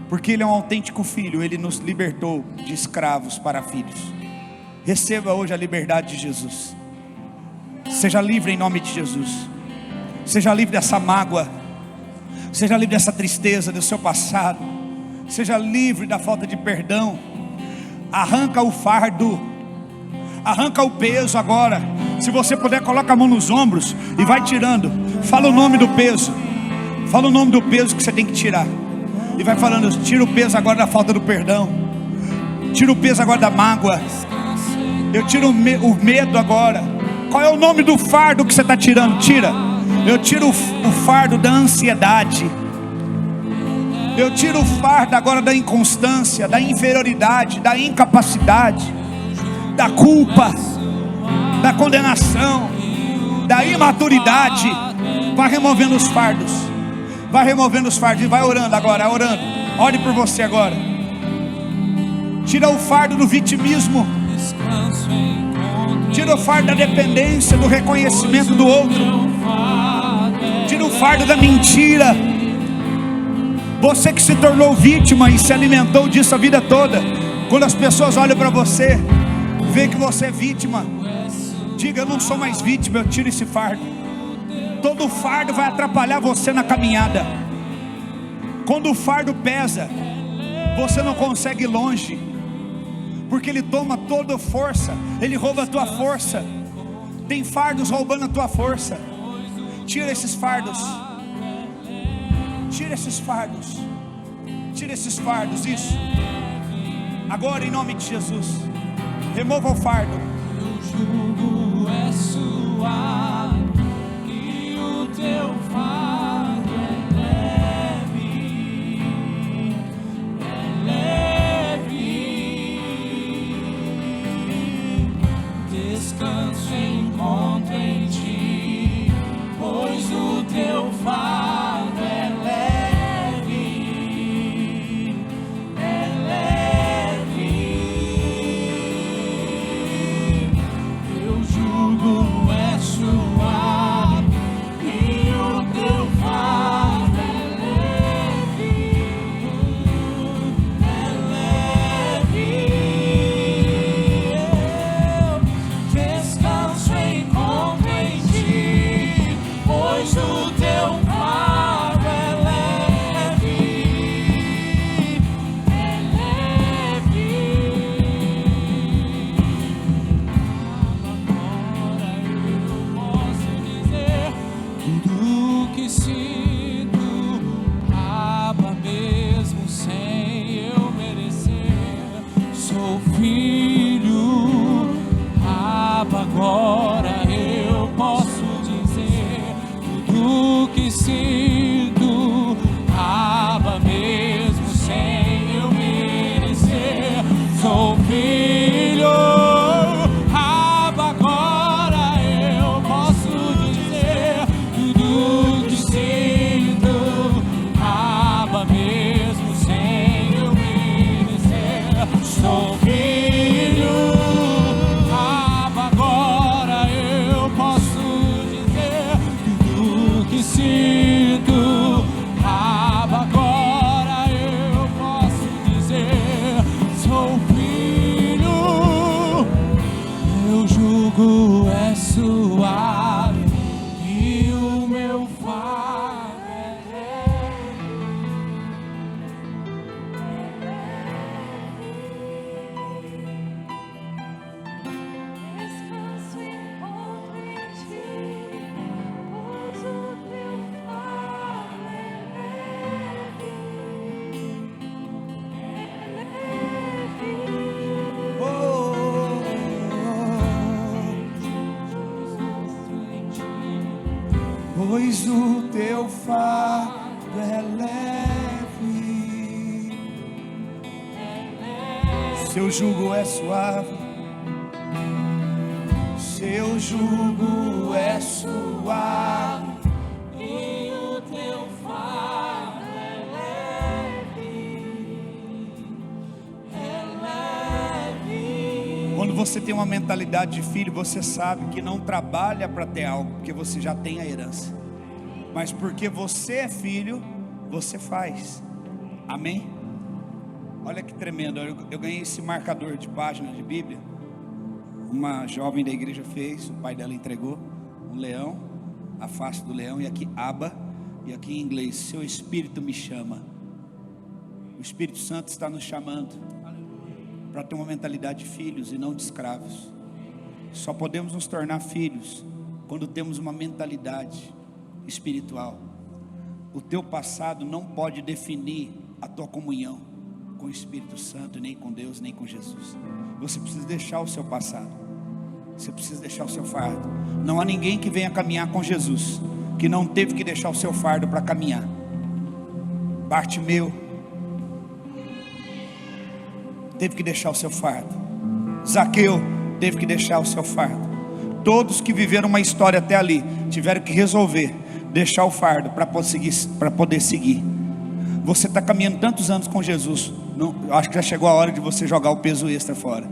Porque ele é um autêntico filho. Ele nos libertou de escravos para filhos. Receba hoje a liberdade de Jesus. Seja livre em nome de Jesus. Seja livre dessa mágoa. Seja livre dessa tristeza do seu passado. Seja livre da falta de perdão. Arranca o fardo. Arranca o peso agora. Se você puder, coloca a mão nos ombros e vai tirando. Fala o nome do peso. Fala o nome do peso que você tem que tirar. E vai falando, tira o peso agora da falta do perdão. Tira o peso agora da mágoa. Eu tiro o medo agora. Qual é o nome do fardo que você está tirando? Tira. Eu tiro o fardo da ansiedade. Eu tiro o fardo agora da inconstância, da inferioridade, da incapacidade, da culpa, da condenação, da imaturidade. Vai removendo os fardos. Vai removendo os fardos e vai orando agora, orando. Ore por você agora. Tira o fardo do vitimismo. Tira o fardo da dependência, do reconhecimento do outro. Tira o fardo da mentira. Você que se tornou vítima e se alimentou disso a vida toda. Quando as pessoas olham para você, vê que você é vítima, diga: eu não sou mais vítima, eu tiro esse fardo. Todo fardo vai atrapalhar você na caminhada. Quando o fardo pesa, você não consegue ir longe, porque ele toma toda a força, ele rouba a tua força. Tem fardos roubando a tua força. Tira esses fardos. Tira esses fardos. Tira esses fardos, isso. Agora em nome de Jesus, remova o fardo. O jugo é suave e o teu fardo é leve. Descanso encontro em ti, pois o teu fardo é leve, teu jugo é suave e o teu fardo é leve, descanso encontro em ti, pois o teu fardo é leve, Agora eu posso dizer tudo que sinto, Abba, mesmo sem eu merecer. Sou filho, Abba, agora eu posso dizer tudo que sinto, Abba, mesmo sem eu merecer. Sou filho, Abba, agora eu posso dizer tudo que sinto, Abba, mesmo sem eu merecer. Sou filho, Abba, agora eu posso dizer tudo que sinto, Abba, agora eu posso dizer. Sou filho, meu jugo é suave e o meu fardo é Descanso encontro em ti, pois o teu fardo é leve. Pois o teu fardo é leve, seu jugo é suave, seu jugo é suave, e o teu fardo é leve. Quando você tem uma mentalidade de filho, você sabe que não trabalha para ter algo, porque você já tem a herança. Mas porque você é filho, você faz. Amém? Olha que tremendo. Eu ganhei esse marcador de página de Bíblia. Uma jovem da igreja fez, o pai dela entregou. um leão, a face do leão, e aqui Abba, e aqui em inglês, seu Espírito me chama. O Espírito Santo está nos chamando para ter uma mentalidade de filhos e não de escravos. Só podemos nos tornar filhos quando temos uma mentalidade espiritual. O teu passado não pode definir a tua comunhão com o Espírito Santo, nem com Deus, nem com Jesus. Você precisa deixar o seu passado, você precisa deixar o seu fardo. Não há ninguém que venha caminhar com Jesus que não teve que deixar o seu fardo para caminhar. Bartimeu teve que deixar o seu fardo. Zaqueu teve que deixar o seu fardo. Todos que viveram uma história até ali tiveram que resolver deixar o fardo para poder seguir. Você está caminhando tantos anos com Jesus, eu acho que já chegou a hora de você jogar o peso extra fora.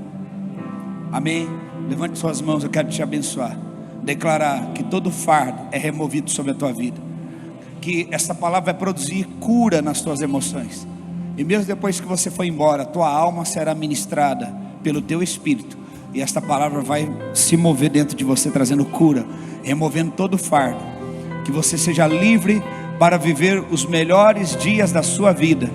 Amém? Levante suas mãos, eu quero te abençoar, declarar que todo fardo é removido sobre a tua vida, que essa palavra vai produzir cura nas tuas emoções, e mesmo depois que você for embora, tua alma será ministrada pelo teu Espírito, e esta palavra vai se mover dentro de você, trazendo cura, removendo todo fardo, que você seja livre para viver os melhores dias da sua vida,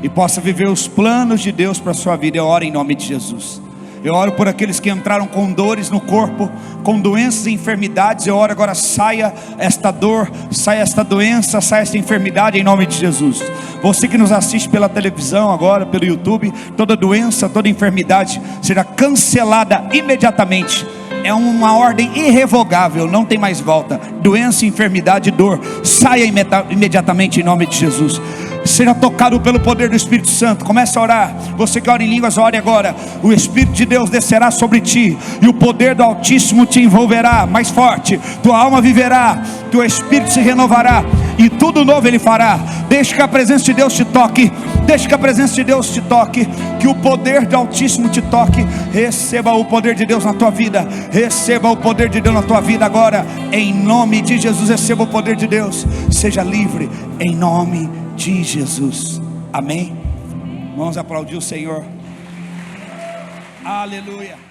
e possa viver os planos de Deus para a sua vida. Eu oro em nome de Jesus. Eu oro por aqueles que entraram com dores no corpo, com doenças e enfermidades. Eu oro agora, saia esta dor, saia esta doença, saia esta enfermidade em nome de Jesus. Você que nos assiste pela televisão agora, pelo YouTube, toda doença, toda enfermidade será cancelada imediatamente. É uma ordem irrevogável, não tem mais volta. Doença, enfermidade, dor, saia imediatamente em nome de Jesus. Seja tocado pelo poder do Espírito Santo. Comece a orar. Você que ora em línguas, ore agora. O Espírito de Deus descerá sobre ti, e o poder do Altíssimo te envolverá mais forte. Tua alma viverá, teu espírito se renovará, e tudo novo Ele fará. Deixe que a presença de Deus te toque. Deixe que a presença de Deus te toque. Que o poder do Altíssimo te toque. Receba o poder de Deus na tua vida. Receba o poder de Deus na tua vida agora. Em nome de Jesus, receba o poder de Deus. Seja livre em nome de Jesus. Amém? Vamos aplaudir o Senhor. Aleluia.